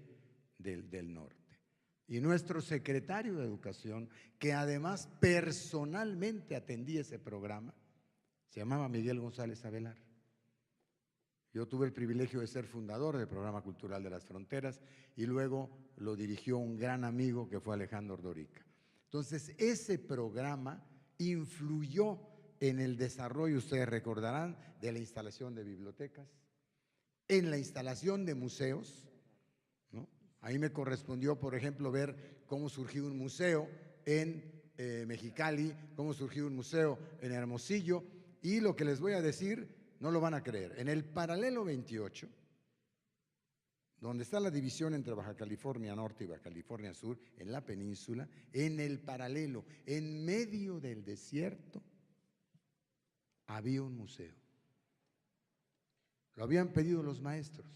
del norte. Y nuestro secretario de Educación, que además personalmente atendía ese programa, se llamaba Miguel González Avelar. Yo tuve el privilegio de ser fundador del Programa Cultural de las Fronteras y luego lo dirigió un gran amigo que fue Alejandro Ordorica. Entonces, ese programa influyó en el desarrollo, ustedes recordarán, de la instalación de bibliotecas, en la instalación de museos, ¿no? Ahí me correspondió, por ejemplo, ver cómo surgió un museo en Mexicali, cómo surgió un museo en Hermosillo, y lo que les voy a decir, no lo van a creer, en el paralelo 28, donde está la división entre Baja California Norte y Baja California Sur, en la península, en el paralelo, en medio del desierto, había un museo. Lo habían pedido los maestros.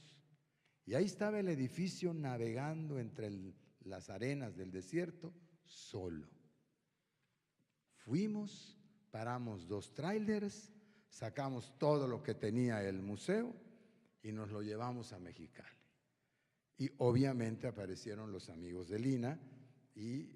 Y ahí estaba el edificio navegando entre las arenas del desierto, solo. Fuimos, paramos 2 tráilers, sacamos todo lo que tenía el museo y nos lo llevamos a Mexicali. Y obviamente aparecieron los amigos de Lina y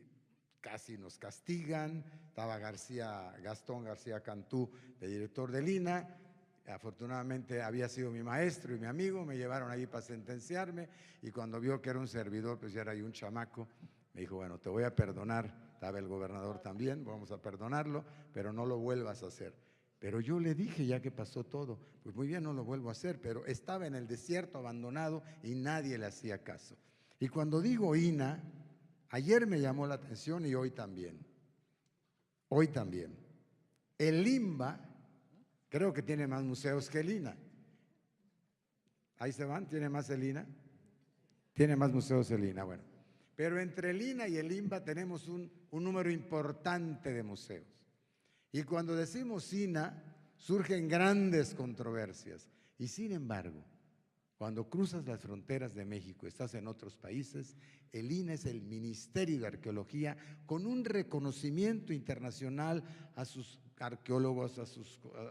casi nos castigan. Estaba Gastón García Cantú, de director de Lina. Afortunadamente había sido mi maestro y mi amigo, me llevaron ahí para sentenciarme y cuando vio que era un servidor, pues ya era ahí un chamaco, me dijo, bueno, te voy a perdonar, estaba el gobernador también, vamos a perdonarlo, pero no lo vuelvas a hacer. Pero yo le dije, ya que pasó todo, pues muy bien, no lo vuelvo a hacer, pero estaba en el desierto abandonado y nadie le hacía caso. Y cuando digo INA, ayer me llamó la atención y hoy también. Hoy también. El INBA creo que tiene más museos que el INA. Ahí se van, ¿tiene más el INA? Tiene más museos el INA, bueno. Pero entre el INA y el INBA tenemos un número importante de museos. Y cuando decimos INA, surgen grandes controversias. Y sin embargo, cuando cruzas las fronteras de México, estás en otros países, el INA es el Ministerio de Arqueología con un reconocimiento internacional a sus arqueólogos, a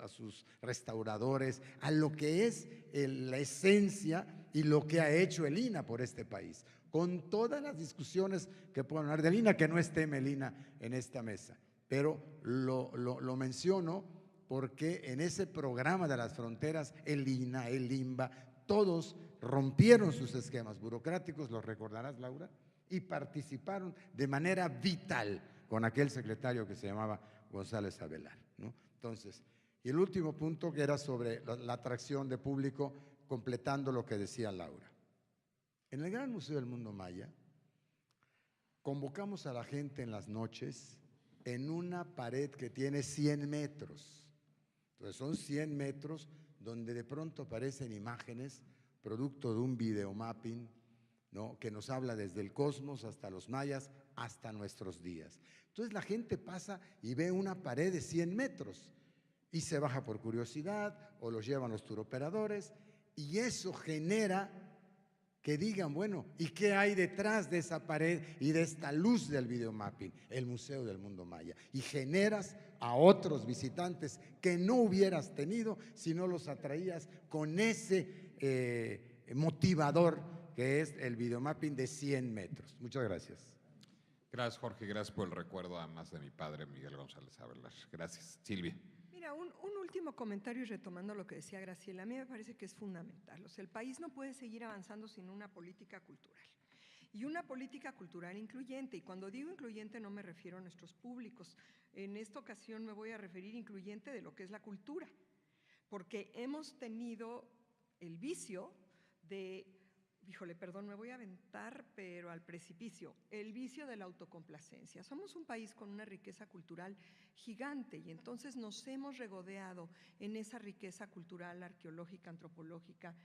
sus restauradores, a lo que es la esencia y lo que ha hecho el INA por este país, con todas las discusiones que puedan hablar del INA, que no esté el INA en esta mesa. Pero lo menciono porque en ese programa de las fronteras, el INA, el INBA, todos rompieron sus esquemas burocráticos, lo recordarás, Laura, y participaron de manera vital con aquel secretario que se llamaba González Avelar, ¿no? Entonces, y el último punto que era sobre la atracción de público, completando lo que decía Laura. En el Gran Museo del Mundo Maya, convocamos a la gente en las noches en una pared que tiene 100 metros. Entonces son 100 metros donde de pronto aparecen imágenes producto de un videomapping, ¿no?, que nos habla desde el cosmos hasta los mayas, hasta nuestros días. Entonces la gente pasa y ve una pared de 100 metros y se baja por curiosidad o los llevan los turoperadores y eso genera que digan, bueno, ¿y qué hay detrás de esa pared y de esta luz del videomapping? El Museo del Mundo Maya. Y generas a otros visitantes que no hubieras tenido si no los atraías con ese motivador que es el videomapping de 100 metros. Muchas gracias. Gracias, Jorge. Gracias por el recuerdo, además de mi padre, Miguel González Avelar. Gracias. Silvia. Mira, un último comentario y retomando lo que decía Graciela, a mí me parece que es fundamental. O sea, el país no puede seguir avanzando sin una política cultural. Y una política cultural incluyente. Y cuando digo incluyente no me refiero a nuestros públicos. En esta ocasión me voy a referir incluyente de lo que es la cultura. Porque hemos tenido el vicio de, híjole, perdón, me voy a aventar, pero al precipicio, el vicio de la autocomplacencia. Somos un país con una riqueza cultural gigante y entonces nos hemos regodeado en esa riqueza cultural, arqueológica, antropológica.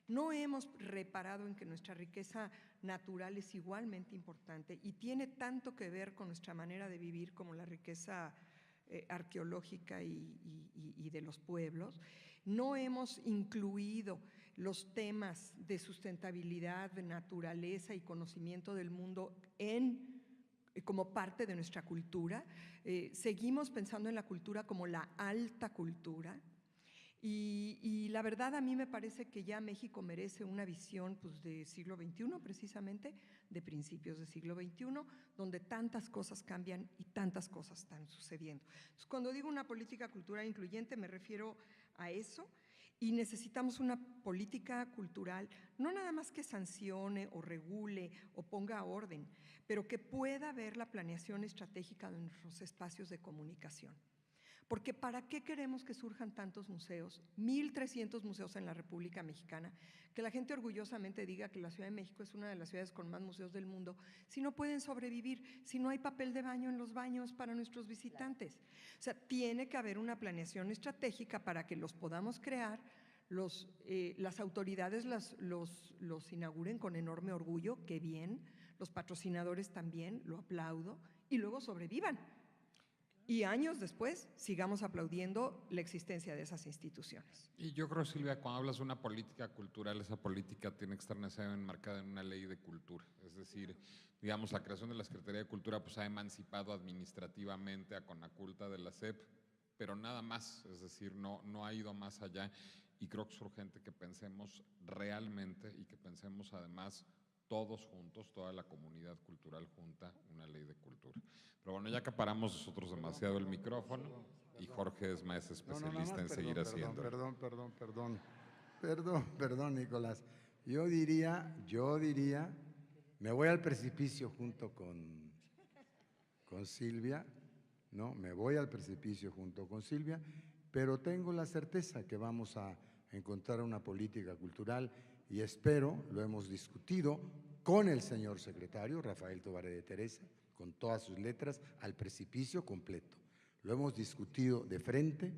No hemos reparado en que nuestra riqueza natural es igualmente importante y tiene tanto que ver con nuestra manera de vivir como la riqueza arqueológica y de los pueblos. No hemos incluido los temas de sustentabilidad, de naturaleza y conocimiento del mundo como parte de nuestra cultura. Seguimos pensando en la cultura como la alta cultura. Y la verdad a mí me parece que ya México merece una visión pues, de siglo XXI precisamente, de principios del siglo XXI, donde tantas cosas cambian y tantas cosas están sucediendo. Entonces, cuando digo una política cultural incluyente me refiero a eso y necesitamos una política cultural no nada más que sancione o regule o ponga orden, pero que pueda ver la planeación estratégica de nuestros espacios de comunicación. Porque ¿para qué queremos que surjan tantos museos? 1,300 museos en la República Mexicana, que la gente orgullosamente diga que la Ciudad de México es una de las ciudades con más museos del mundo, si no pueden sobrevivir, si no hay papel de baño en los baños para nuestros visitantes. O sea, tiene que haber una planeación estratégica para que los podamos crear, las autoridades los inauguren con enorme orgullo, qué bien, los patrocinadores también, lo aplaudo, y luego sobrevivan. Y años después sigamos aplaudiendo la existencia de esas instituciones. Y yo creo, Silvia, cuando hablas de una política cultural, esa política tiene que estar necesariamente enmarcada en una ley de cultura. Es decir, digamos, la creación de la Secretaría de Cultura pues, ha emancipado administrativamente a Conaculta de la SEP, pero nada más, es decir, no ha ido más allá. Y creo que es urgente que pensemos realmente y que pensemos además todos juntos, toda la comunidad cultural junta, una ley de cultura. Pero bueno, ya acaparamos nosotros demasiado el micrófono y Jorge es más especialista en seguir haciendo. Perdón, Nicolás. Yo diría, me voy al precipicio junto con Silvia, ¿no? Me voy al precipicio junto con Silvia pero tengo la certeza que vamos a encontrar una política cultural y espero, lo hemos discutido con el señor secretario Rafael Tobaré de Teresa, con todas sus letras, al precipicio completo. Lo hemos discutido de frente,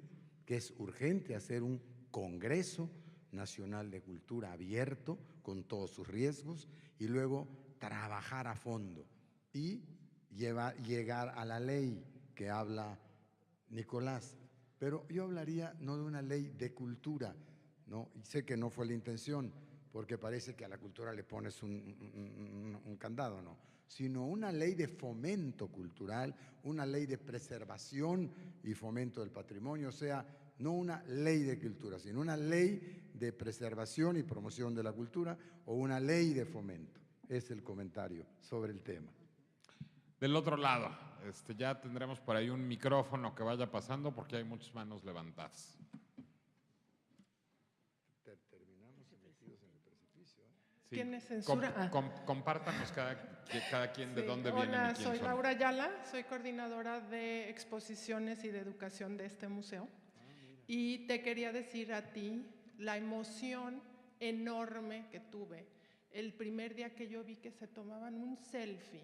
que es urgente hacer un Congreso Nacional de Cultura abierto, con todos sus riesgos, y luego trabajar a fondo y llegar a la ley que habla Nicolás. Pero yo hablaría no de una ley de cultura, ¿no? Y sé que no fue la intención, porque parece que a la cultura le pones un candado, no, sino una ley de fomento cultural, una ley de preservación y fomento del patrimonio, o sea, no una ley de cultura, sino una ley de preservación y promoción de la cultura o una ley de fomento. Es el comentario sobre el tema. Del otro lado, ya tendremos por ahí un micrófono que vaya pasando porque hay muchas manos levantadas. Terminamos metidos en el precipicio. Sí. ¿Tiene censura? Compártanos cada quien de Sí. dónde vienen Hola, y quién soy son. Laura Ayala, soy coordinadora de exposiciones y de educación de este museo. Y te quería decir a ti la emoción enorme que tuve el primer día que yo vi que se tomaban un selfie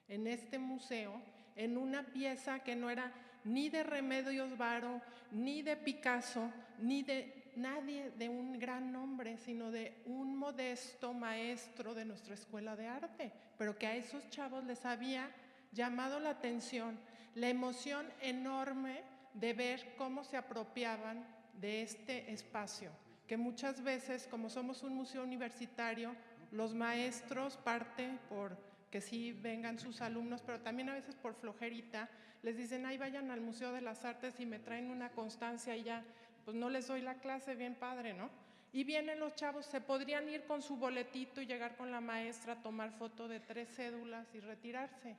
en este museo, en una pieza que no era ni de Remedios Varo, ni de Picasso, ni de nadie de un gran nombre, sino de un modesto maestro de nuestra escuela de arte, pero que a esos chavos les había llamado la atención, la emoción enorme de ver cómo se apropiaban de este espacio, que muchas veces, como somos un museo universitario, los maestros, parte por que sí vengan sus alumnos, pero también a veces por flojerita, les dicen, ay, vayan al Museo de las Artes y me traen una constancia y ya, pues no les doy la clase, bien padre, ¿no? Y vienen los chavos, se podrían ir con su boletito y llegar con la maestra, tomar foto de 3 cédulas y retirarse,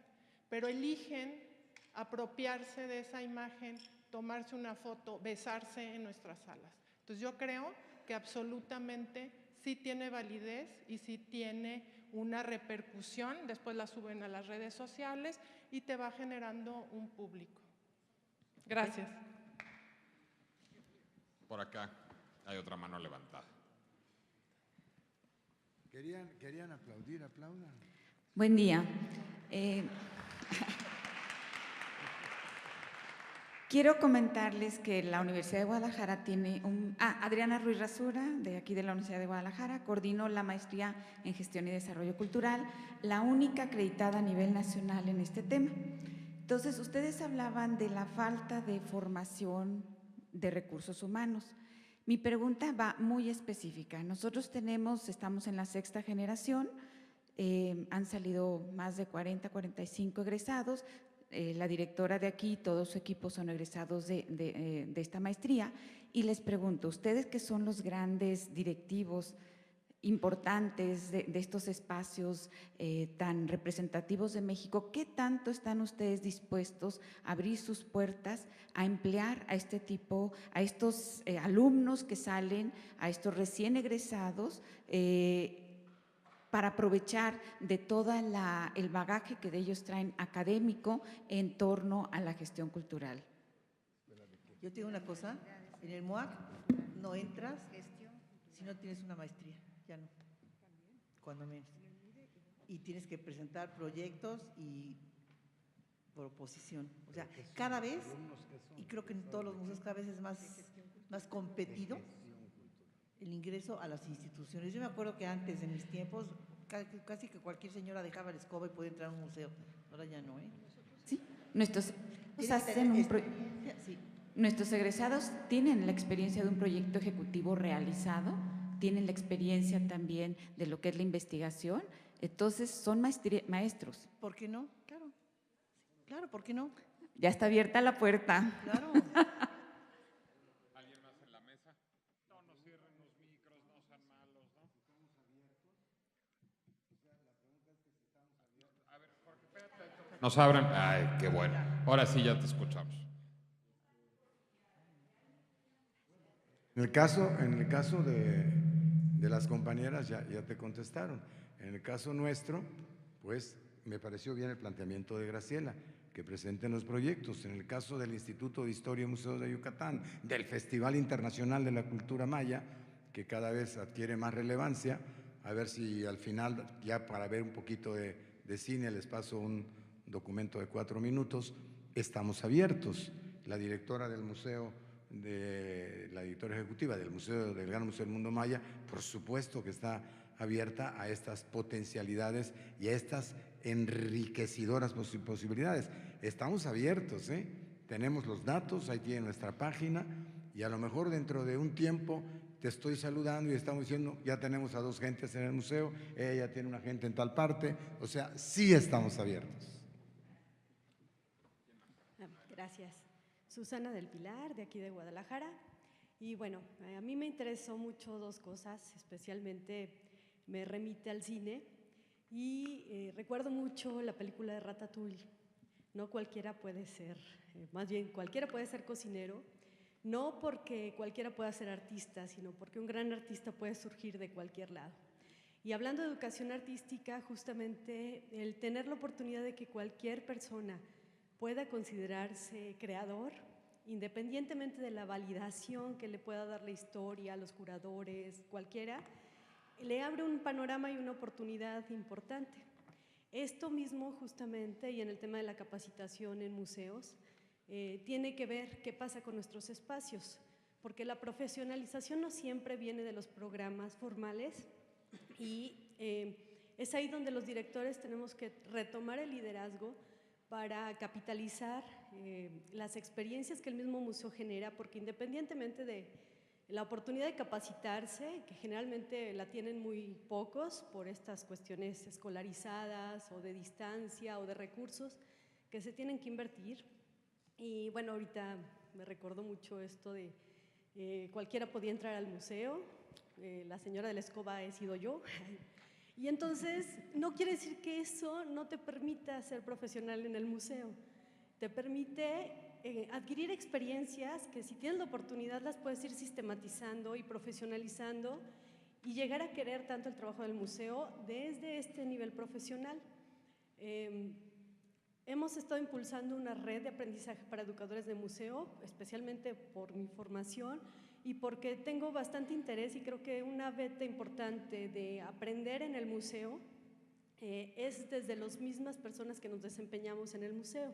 pero eligen apropiarse de esa imagen, tomarse una foto, besarse en nuestras salas. Entonces yo creo que absolutamente sí tiene validez y sí tiene una repercusión, después la suben a las redes sociales y te va generando un público. Gracias. Por acá hay otra mano levantada. ¿Querían aplaudir? Aplaudan. Buen día. Quiero comentarles que la Universidad de Guadalajara tiene Adriana Ruiz Rasura, de aquí de la Universidad de Guadalajara, coordinó la maestría en Gestión y Desarrollo Cultural, la única acreditada a nivel nacional en este tema. Entonces, ustedes hablaban de la falta de formación de recursos humanos. Mi pregunta va muy específica. Nosotros estamos en la 6ª generación, han salido más de 40, 45 egresados. La directora de aquí, todo su equipo son egresados de esta maestría, y les pregunto, ustedes que son los grandes directivos importantes de estos espacios tan representativos de México, ¿qué tanto están ustedes dispuestos a abrir sus puertas, a emplear a estos alumnos que salen, a estos recién egresados, para aprovechar de todo el bagaje que de ellos traen académico en torno a la gestión cultural? Yo te digo una cosa, en el MUAC no entras si no tienes una maestría, ya no, cuando menos. Y tienes que presentar proyectos y proposición. O sea, cada vez, y creo que en todos los museos cada vez es más competido el ingreso a las instituciones. Yo me acuerdo que antes, en mis tiempos, casi que cualquier señora dejaba la escoba y podía entrar a un museo. Ahora ya no, ¿eh? Sí, nuestros egresados tienen la experiencia de un proyecto ejecutivo realizado, tienen la experiencia también de lo que es la investigación, entonces son maestros. ¿Por qué no? Claro, claro, ¿por qué no? Ya está abierta la puerta. Claro. ¿Alguien más en la mesa? No nos cierren los micros, no sean malos, ¿no? A ver, Jorge, espérate. Nos abran. Ay, qué bueno. Ahora sí ya te escuchamos. En el caso de las compañeras ya te contestaron. En el caso nuestro, pues me pareció bien el planteamiento de Graciela, que presenten los proyectos. En el caso del Instituto de Historia y Museos de Yucatán, del Festival Internacional de la Cultura Maya, que cada vez adquiere más relevancia, a ver si al final, ya para ver un poquito de cine, les paso un documento de 4 minutos. Estamos abiertos. La directora del museo, la directora ejecutiva del Gran Museo del Mundo Maya, por supuesto que está abierta a estas potencialidades y a estas enriquecedoras posibilidades. Estamos abiertos, ¿eh? Tenemos los datos, ahí tiene nuestra página, y a lo mejor dentro de un tiempo te estoy saludando y estamos diciendo, ya tenemos a 2 gentes en el museo, ella ya tiene una gente en tal parte, o sea, sí estamos abiertos. Gracias. Susana del Pilar, de aquí de Guadalajara. Y bueno, a mí me interesó mucho 2 cosas, especialmente me remite al cine y recuerdo mucho la película de Ratatouille. No cualquiera puede ser, más bien cualquiera puede ser cocinero, no porque cualquiera pueda ser artista, sino porque un gran artista puede surgir de cualquier lado. Y hablando de educación artística, justamente el tener la oportunidad de que cualquier persona pueda considerarse creador, independientemente de la validación que le pueda dar la historia, los curadores, cualquiera, le abre un panorama y una oportunidad importante. Esto mismo justamente, y en el tema de la capacitación en museos, tiene que ver qué pasa con nuestros espacios, porque la profesionalización no siempre viene de los programas formales y es ahí donde los directores tenemos que retomar el liderazgo para capitalizar las experiencias que el mismo museo genera, porque independientemente de la oportunidad de capacitarse, que generalmente la tienen muy pocos por estas cuestiones escolarizadas o de distancia o de recursos que se tienen que invertir. Y bueno, ahorita me recordó mucho esto de cualquiera podía entrar al museo, la señora de la escoba he sido yo. Y entonces no quiere decir que eso no te permita ser profesional en el museo, te permite adquirir experiencias que si tienes la oportunidad las puedes ir sistematizando y profesionalizando y llegar a querer tanto el trabajo del museo desde este nivel profesional. Hemos estado impulsando una red de aprendizaje para educadores de museo, especialmente por mi formación y porque tengo bastante interés y creo que una veta importante de aprender en el museo es desde las mismas personas que nos desempeñamos en el museo.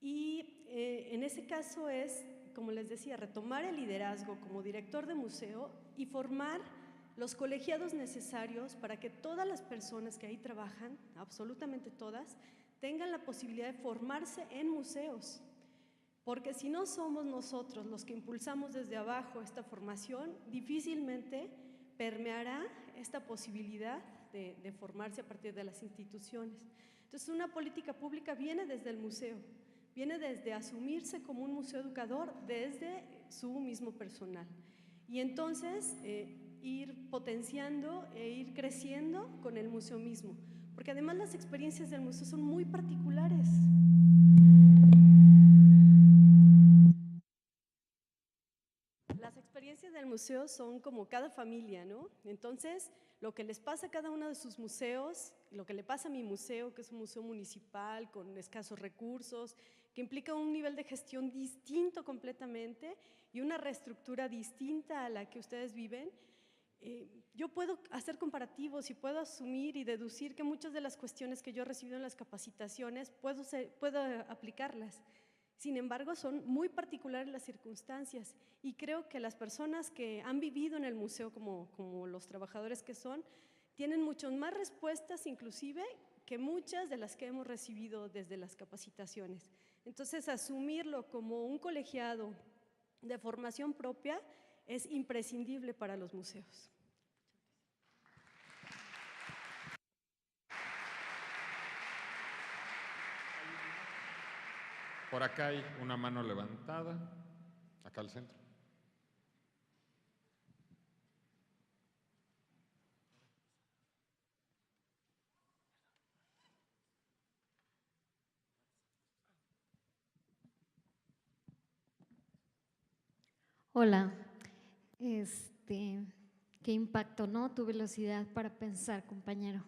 Y en ese caso es, como les decía, retomar el liderazgo como director de museo y formar los colegiados necesarios para que todas las personas que ahí trabajan, absolutamente todas, tengan la posibilidad de formarse en museos. Porque si no somos nosotros los que impulsamos desde abajo esta formación, difícilmente permeará esta posibilidad de formarse a partir de las instituciones. Entonces, una política pública viene desde el museo, viene desde asumirse como un museo educador desde su mismo personal. Y entonces, ir potenciando e ir creciendo con el museo mismo, porque además las experiencias del museo son muy particulares. Las experiencias del museo son como cada familia, ¿no? Entonces, lo que les pasa a cada uno de sus museos, lo que le pasa a mi museo, que es un museo municipal con escasos recursos, que implica un nivel de gestión distinto completamente y una reestructura distinta a la que ustedes viven, yo puedo hacer comparativos y puedo asumir y deducir que muchas de las cuestiones que yo he recibido en las capacitaciones puedo aplicarlas. Sin embargo, son muy particulares las circunstancias y creo que las personas que han vivido en el museo, como los trabajadores que son, tienen muchas más respuestas inclusive que muchas de las que hemos recibido desde las capacitaciones. Entonces, asumirlo como un colegiado de formación propia es imprescindible para los museos. Por acá hay una mano levantada, acá al centro. Hola, qué impacto, ¿no? Tu velocidad para pensar, compañero.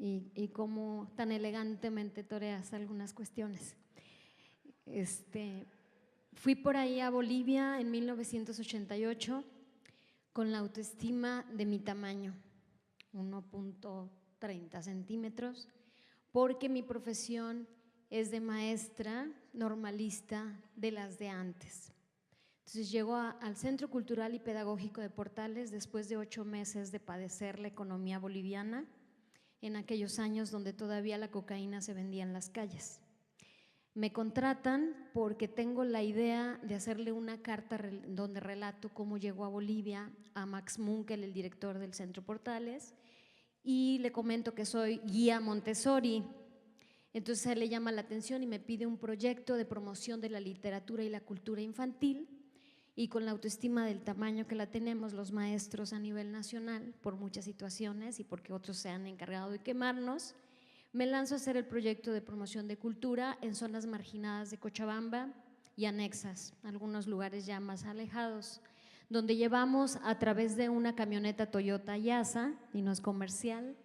y cómo tan elegantemente toreas algunas cuestiones. Fui por ahí a Bolivia en 1988 con la autoestima de mi tamaño, 1.30 centímetros, porque mi profesión es de maestra normalista de las de antes. Entonces llego al Centro Cultural y Pedagógico de Portales después de 8 meses de padecer la economía boliviana en aquellos años donde todavía la cocaína se vendía en las calles. Me contratan porque tengo la idea de hacerle una carta donde relato cómo llegó a Bolivia a Max Munkel, el director del Centro Portales, y le comento que soy guía Montessori. Entonces a él le llama la atención y me pide un proyecto de promoción de la literatura y la cultura infantil, y con la autoestima del tamaño que la tenemos los maestros a nivel nacional por muchas situaciones y porque otros se han encargado de quemarnos, me lanzo a hacer el proyecto de promoción de cultura en zonas marginadas de Cochabamba y anexas, algunos lugares ya más alejados, donde llevamos a través de una camioneta Toyota Yasa, y no es comercial,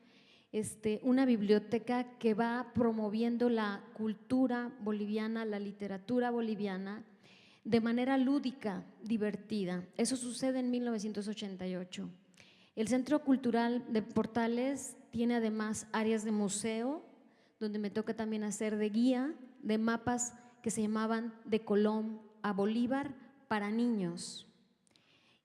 una biblioteca que va promoviendo la cultura boliviana, la literatura boliviana, de manera lúdica, divertida. Eso sucede en 1988. El Centro Cultural de Portales tiene además áreas de museo, donde me toca también hacer de guía de mapas que se llamaban De Colón a Bolívar para niños.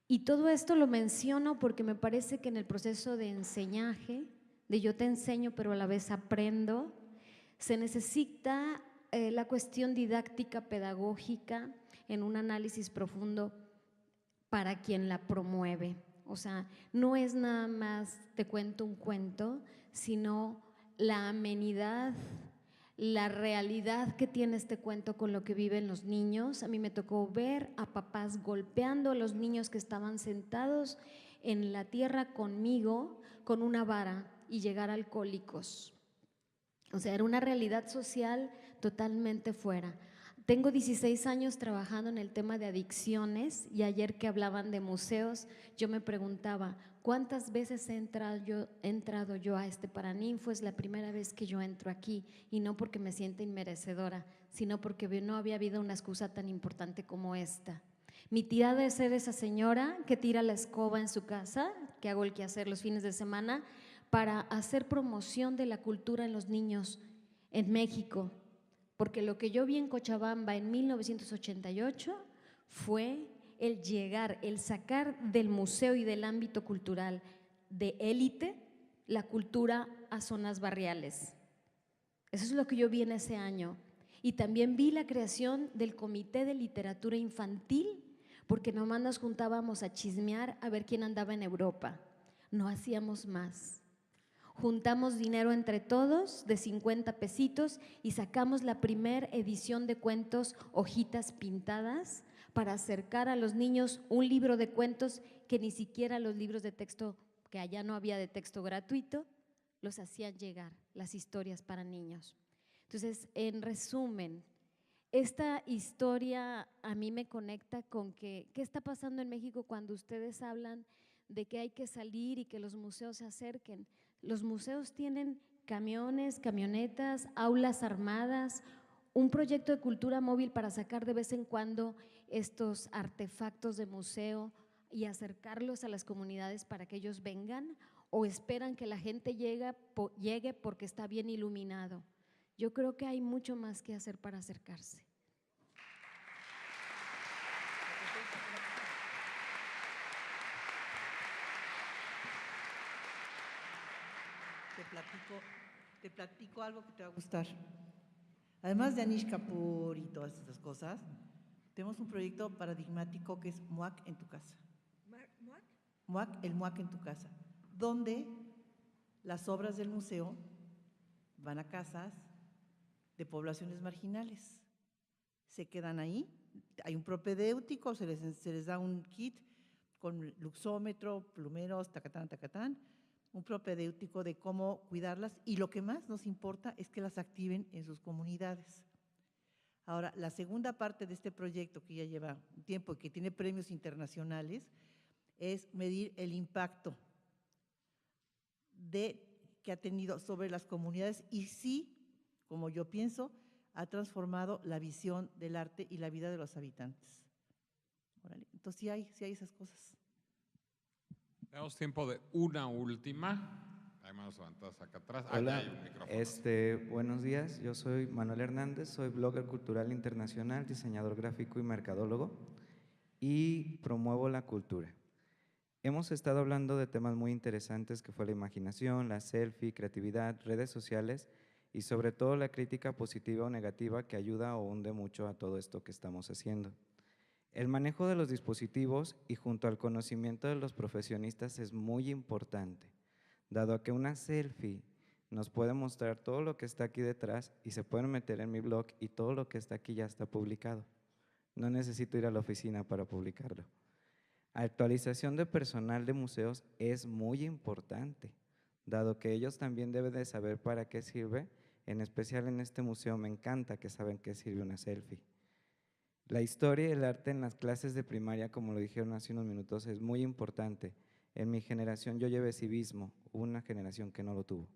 Y todo esto lo menciono porque me parece que en el proceso de enseñaje, de yo te enseño pero a la vez aprendo, se necesita la cuestión didáctica pedagógica en un análisis profundo para quien la promueve. O sea, no es nada más te cuento un cuento, sino la amenidad, la realidad que tiene este cuento con lo que viven los niños. A mí me tocó ver a papás golpeando a los niños que estaban sentados en la tierra conmigo con una vara y llegar alcohólicos. O sea, era una realidad social totalmente fuera. Tengo 16 años trabajando en el tema de adicciones y ayer que hablaban de museos, yo me preguntaba, ¿cuántas veces he entrado yo a este Paraninfo? Es la primera vez que yo entro aquí y no porque me sienta inmerecedora, sino porque no había habido una excusa tan importante como esta. Mi tirada es ser esa señora que tira la escoba en su casa, que hago el quehacer los fines de semana, para hacer promoción de la cultura en los niños en México. Porque lo que yo vi en Cochabamba en 1988 fue el llegar, el sacar del museo y del ámbito cultural de élite la cultura a zonas barriales. Eso es lo que yo vi en ese año. Y también vi la creación del Comité de Literatura Infantil, porque nomás nos juntábamos a chismear a ver quién andaba en Europa. No hacíamos más. Juntamos dinero entre todos de 50 pesitos y sacamos la primera edición de cuentos Hojitas Pintadas para acercar a los niños un libro de cuentos que ni siquiera los libros de texto, que allá no había de texto gratuito, los hacían llegar, las historias para niños. Entonces, en resumen, esta historia a mí me conecta con qué está pasando en México cuando ustedes hablan de que hay que salir y que los museos se acerquen. Los museos tienen camiones, camionetas, aulas armadas, un proyecto de cultura móvil para sacar de vez en cuando estos artefactos de museo y acercarlos a las comunidades para que ellos vengan, o esperan que la gente llegue porque está bien iluminado. Yo creo que hay mucho más que hacer para acercarse. Te platico algo que te va a gustar. Además de Anish Kapoor y todas estas cosas, tenemos un proyecto paradigmático que es MUAC en tu casa. MUAC, el MUAC en tu casa, donde las obras del museo van a casas de poblaciones marginales. Se quedan ahí, hay un propedéutico, se les da un kit con luxómetro, plumeros, tacatán, un propedéutico de cómo cuidarlas, y lo que más nos importa es que las activen en sus comunidades. Ahora, la segunda parte de este proyecto, que ya lleva un tiempo y que tiene premios internacionales, es medir el impacto de que ha tenido sobre las comunidades y sí, como yo pienso, ha transformado la visión del arte y la vida de los habitantes. Órale. Entonces sí hay esas cosas. Tenemos tiempo de una última. Hay manos levantadas acá atrás. Hola, ya hay un micrófono. buenos días. Yo soy Manuel Hernández, soy blogger cultural internacional, diseñador gráfico y mercadólogo y promuevo la cultura. Hemos estado hablando de temas muy interesantes que fue la imaginación, la selfie, creatividad, redes sociales y sobre todo la crítica positiva o negativa que ayuda o hunde mucho a todo esto que estamos haciendo. El manejo de los dispositivos y junto al conocimiento de los profesionistas es muy importante, dado que una selfie nos puede mostrar todo lo que está aquí detrás y se pueden meter en mi blog y todo lo que está aquí ya está publicado. No necesito ir a la oficina para publicarlo. Actualización de personal de museos es muy importante, dado que ellos también deben de saber para qué sirve, en especial en este museo me encanta que saben qué sirve una selfie. La historia y el arte en las clases de primaria, como lo dijeron hace unos minutos, es muy importante. En mi generación yo llevé civismo, hubo una generación que no lo tuvo.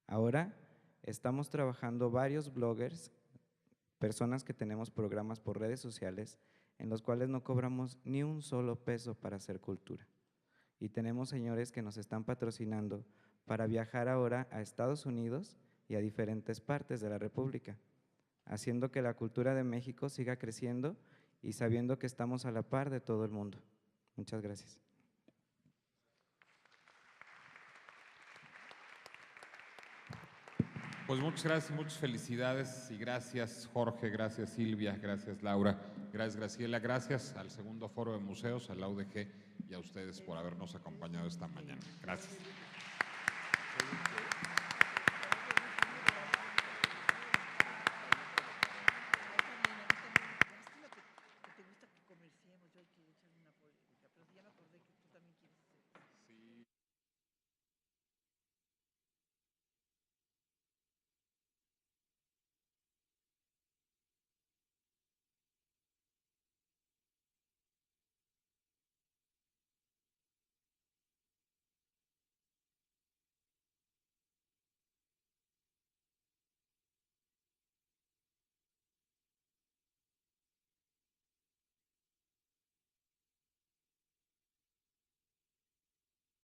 Ahora estamos trabajando varios bloggers, personas que tenemos programas por redes sociales, en los cuales no cobramos ni un solo peso para hacer cultura. Y tenemos señores que nos están patrocinando para viajar ahora a Estados Unidos y a diferentes partes de la República, haciendo que la cultura de México siga creciendo y sabiendo que estamos a la par de todo el mundo. Muchas gracias. Pues muchas gracias, muchas felicidades y gracias Jorge, gracias Silvia, gracias Laura, gracias Graciela, gracias al segundo foro de museos, a la UDG y a ustedes por habernos acompañado esta mañana. Gracias.